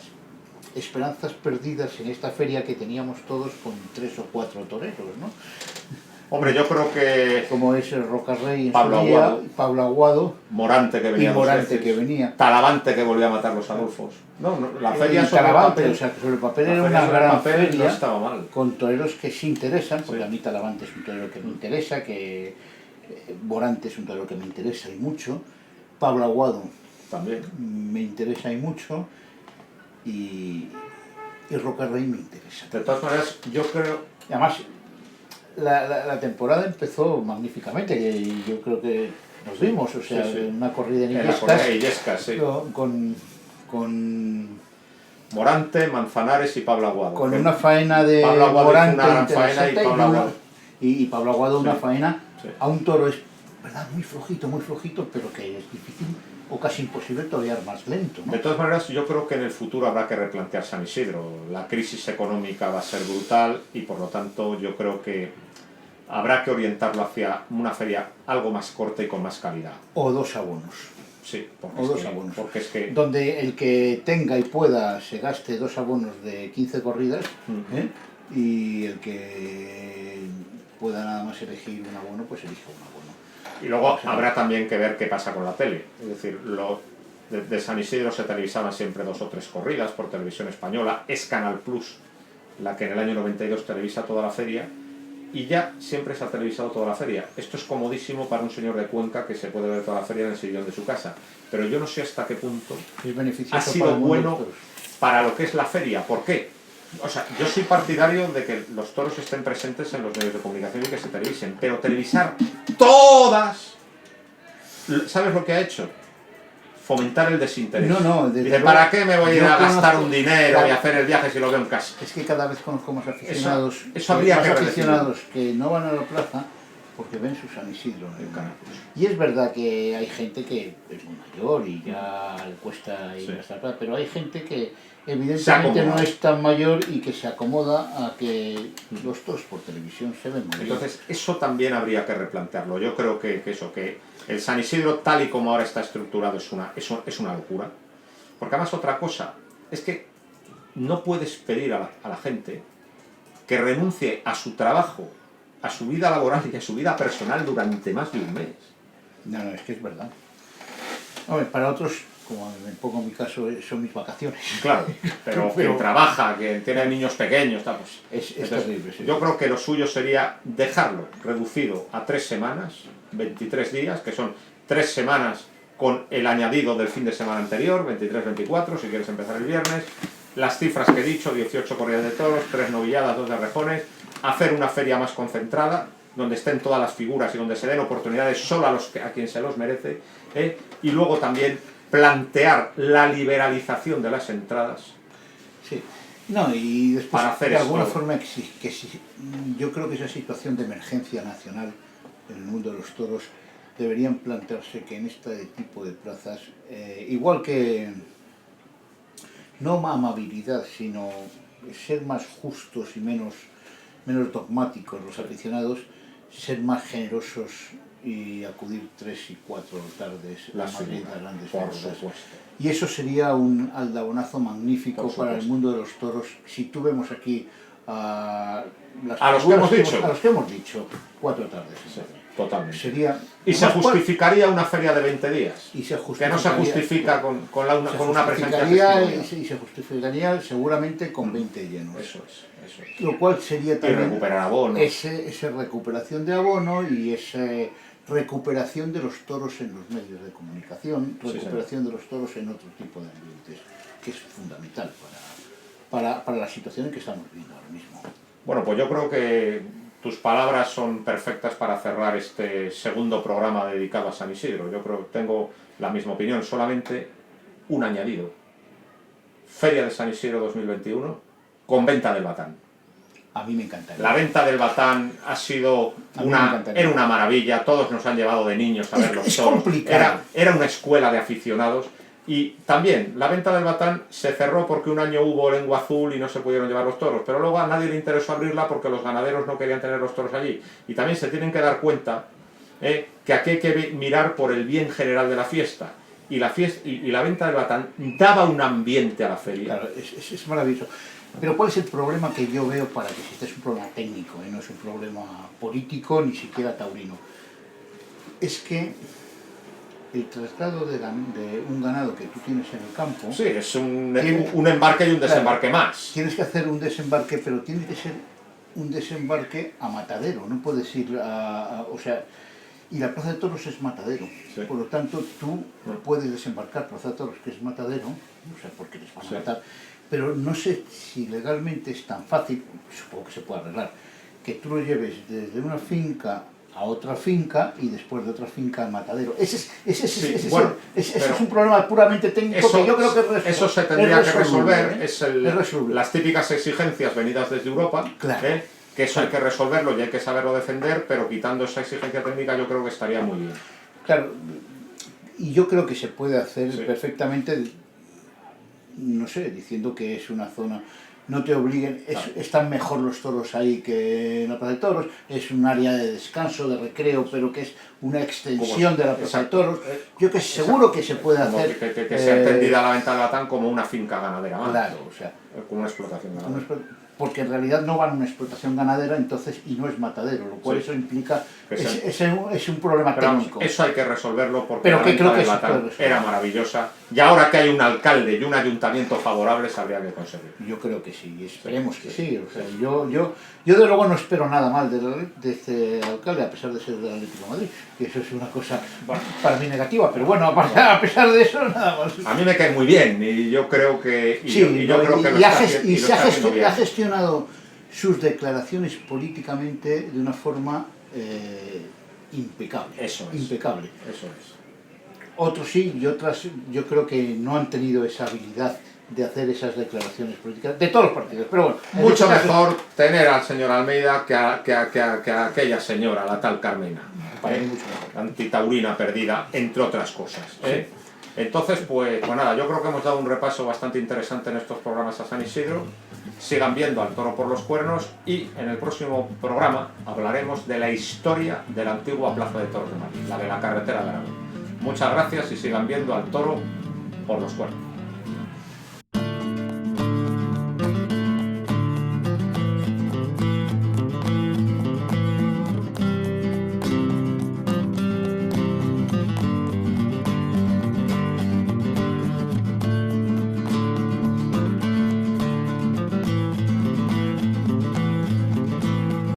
esperanzas perdidas en esta feria que teníamos todos con 3 o 4 toreros, ¿no? Hombre, yo creo que Como es el Rocarrey en Pablo su día, Aguado. Pablo Aguado Morante que venía y dos Morante veces, que venía. Talavante que volvió a matar los Adolfos. La feria Y sobre el Talavante, papel, o sea, que sobre el papel la era feria una sobre el gran papel feria no estaba mal. con toreros que se interesan, porque Sí. a mí Talavante es un torero que me interesa, que Morante es un torero que me interesa y mucho, Pablo Aguado También. me interesa y mucho, y y Rocarrey me interesa. De todas maneras, yo creo... Y además, la temporada empezó magníficamente, y yo creo que nos vimos, o sea, una corrida en Illescas, sí. con Morante, Manzanares y Pablo Aguado. Con una faena de Pablo Aguado Morante una gran faena y Pablo Aguado una faena sí. A un toro, es verdad, muy flojito, pero que es difícil o casi imposible torear más lento, ¿no? De todas maneras, yo creo que en el futuro habrá que replantear San Isidro. La crisis económica va a ser brutal y por lo tanto yo creo que habrá que orientarlo hacia una feria algo más corta y con más calidad. O 2 abonos. Sí, abonos. Porque es que... Donde el que tenga y pueda se gaste 2 abonos de 15 corridas, y el que pueda nada más elegir un abono, pues elija un abono. Y luego habrá también que ver qué pasa con la tele. Es decir, de San Isidro se televisaban siempre 2 o 3 corridas por Televisión Española. Es Canal Plus la que en el año 92 televisa toda la feria. Y ya siempre se ha televisado toda la feria. Esto es comodísimo para un señor de Cuenca que se puede ver toda la feria en el sillón de su casa. Pero yo no sé hasta qué punto ha sido bueno para lo que es la feria. ¿Por qué? O sea, yo soy partidario de que los toros estén presentes en los medios de comunicación y que se televisen. Pero televisar todas... ¿Sabes lo que ha hecho? Fomentar el desinterés. Dice, ¿para qué me voy a ir a gastar un dinero y hacer el viaje si lo veo en casa? Es que cada vez conozco más aficionados, eso habría que no van a la plaza porque ven su San Isidro en el canal. Y es verdad que hay gente que es muy mayor y ya le cuesta ir a esta plaza, pero hay gente que evidentemente no es tan mayor y que se acomoda a que los toros por televisión se ven muy bien. Entonces, eso también habría que replantearlo. Yo creo que el San Isidro, tal y como ahora está estructurado, es una locura. Porque además otra cosa, es que no puedes pedir a la gente que renuncie a su trabajo, a su vida laboral y a su vida personal durante más de un mes. No, es que es verdad. Hombre, para otros, como me pongo en mi caso, son mis vacaciones. Claro, pero quien trabaja, quien tiene niños pequeños, pues, es terrible. Sí. Yo creo que lo suyo sería dejarlo reducido a 3 semanas, 23 días, que son 3 semanas con el añadido del fin de semana anterior, 23-24, si quieres empezar el viernes. Las cifras que he dicho, 18 corridas de toros, 3 novilladas, 2 de rejones, hacer una feria más concentrada, donde estén todas las figuras y donde se den oportunidades solo a quien se los merece, y luego también plantear la liberalización de las entradas. Sí. No, y después, para hacer de alguna forma, yo creo que esa situación de emergencia nacional en el mundo de los toros deberían plantearse que en este tipo de plazas, igual que no amabilidad, sino ser más justos y menos dogmáticos los aficionados, ser más generosos y acudir 3 y 4 tardes a Madrid a grandes figuras. Y eso sería un aldabonazo magnífico para el mundo de los toros. Si tú vemos aquí a los que hemos dicho, 4 tardes. Sí, totalmente. Y se justificaría una feria de 20 días. Que no se justifica con una presencia festiva. Y se justificaría seguramente con 20 llenos. Eso es. Lo cual sería también recuperar abono. Esa recuperación de abono y esa recuperación de los toros en los medios de comunicación, recuperación de los toros en otro tipo de ambientes, que es fundamental para la situación en que estamos viviendo ahora mismo. Bueno, pues yo creo que tus palabras son perfectas para cerrar este segundo programa dedicado a San Isidro. Yo creo que tengo la misma opinión, solamente un añadido. Feria de San Isidro 2021 con venta del batán. A mí me encantaría. La venta del batán ha sido era una maravilla, todos nos han llevado de niños a ver los toros. Era una escuela de aficionados. Y también, la venta del batán se cerró porque un año hubo lengua azul y no se pudieron llevar los toros, pero luego a nadie le interesó abrirla porque los ganaderos no querían tener los toros allí. Y también se tienen que dar cuenta que aquí hay que mirar por el bien general de la fiesta. Y la venta del batán daba un ambiente a la feria. Claro, es maravilloso. Pero ¿cuál es el problema que yo veo para que exista? Es un problema técnico, no es un problema político, ni siquiera taurino. Es que el traslado de un ganado que tú tienes en el campo... Sí, es un embarque y un desembarque más. Tienes que hacer un desembarque, pero tiene que ser un desembarque a matadero, no puedes ir o sea, y la Plaza de Toros es matadero, sí. Por lo tanto tú puedes desembarcar Plaza de Toros, que es matadero, o sea, porque les van a matar, pero no sé si legalmente es tan fácil, supongo que se puede arreglar, que tú lo lleves desde una finca a otra finca y después de otra finca al matadero. Ese es un problema puramente técnico que yo creo que eso se tendría que resolver. Resoluble. Las típicas exigencias venidas desde Europa, claro. Que eso hay que resolverlo y hay que saberlo defender, pero quitando esa exigencia técnica yo creo que estaría muy bien. Claro, y yo creo que se puede hacer perfectamente, no sé, diciendo que es una zona... No te obliguen, están mejor los toros ahí que en la Plaza de Toros, es un área de descanso, de recreo, pero que es una extensión de la Plaza de Toros. Yo que seguro que se puede hacer... Que sea entendida la venta de Batán como una finca ganadera más. Claro, o sea... Como una explotación ganadera. Porque en realidad no van a una explotación ganadera, entonces, y no es matadero, lo cual eso implica... Es un problema técnico. Eso hay que resolverlo porque pero la venta de Batán era maravillosa. Y ahora que hay un alcalde y un ayuntamiento favorables, habría que conseguirlo. Yo creo que sí, esperemos que sí. O sea, yo de luego no espero nada mal de este alcalde, a pesar de ser del Atlético de Madrid, que eso es una cosa para mí negativa, pero bueno, a pesar de eso, nada más. A mí me cae muy bien y yo creo que... Ha gestionado sus declaraciones políticamente de una forma impecable. Eso es. Impecable. Eso es. Otros sí y otras yo creo que no han tenido esa habilidad de hacer esas declaraciones políticas de todos los partidos, pero bueno. Mucho mejor tener al señor Almeida que a aquella señora, la tal Carmena, antitaurina perdida, entre otras cosas. Entonces, pues nada, yo creo que hemos dado un repaso bastante interesante en estos programas a San Isidro. Sigan viendo al toro por los cuernos y en el próximo programa hablaremos de la historia de la antigua Plaza de Toros de Madrid, la de la carretera de Aragón. Muchas gracias y sigan viendo al toro por los cuernos.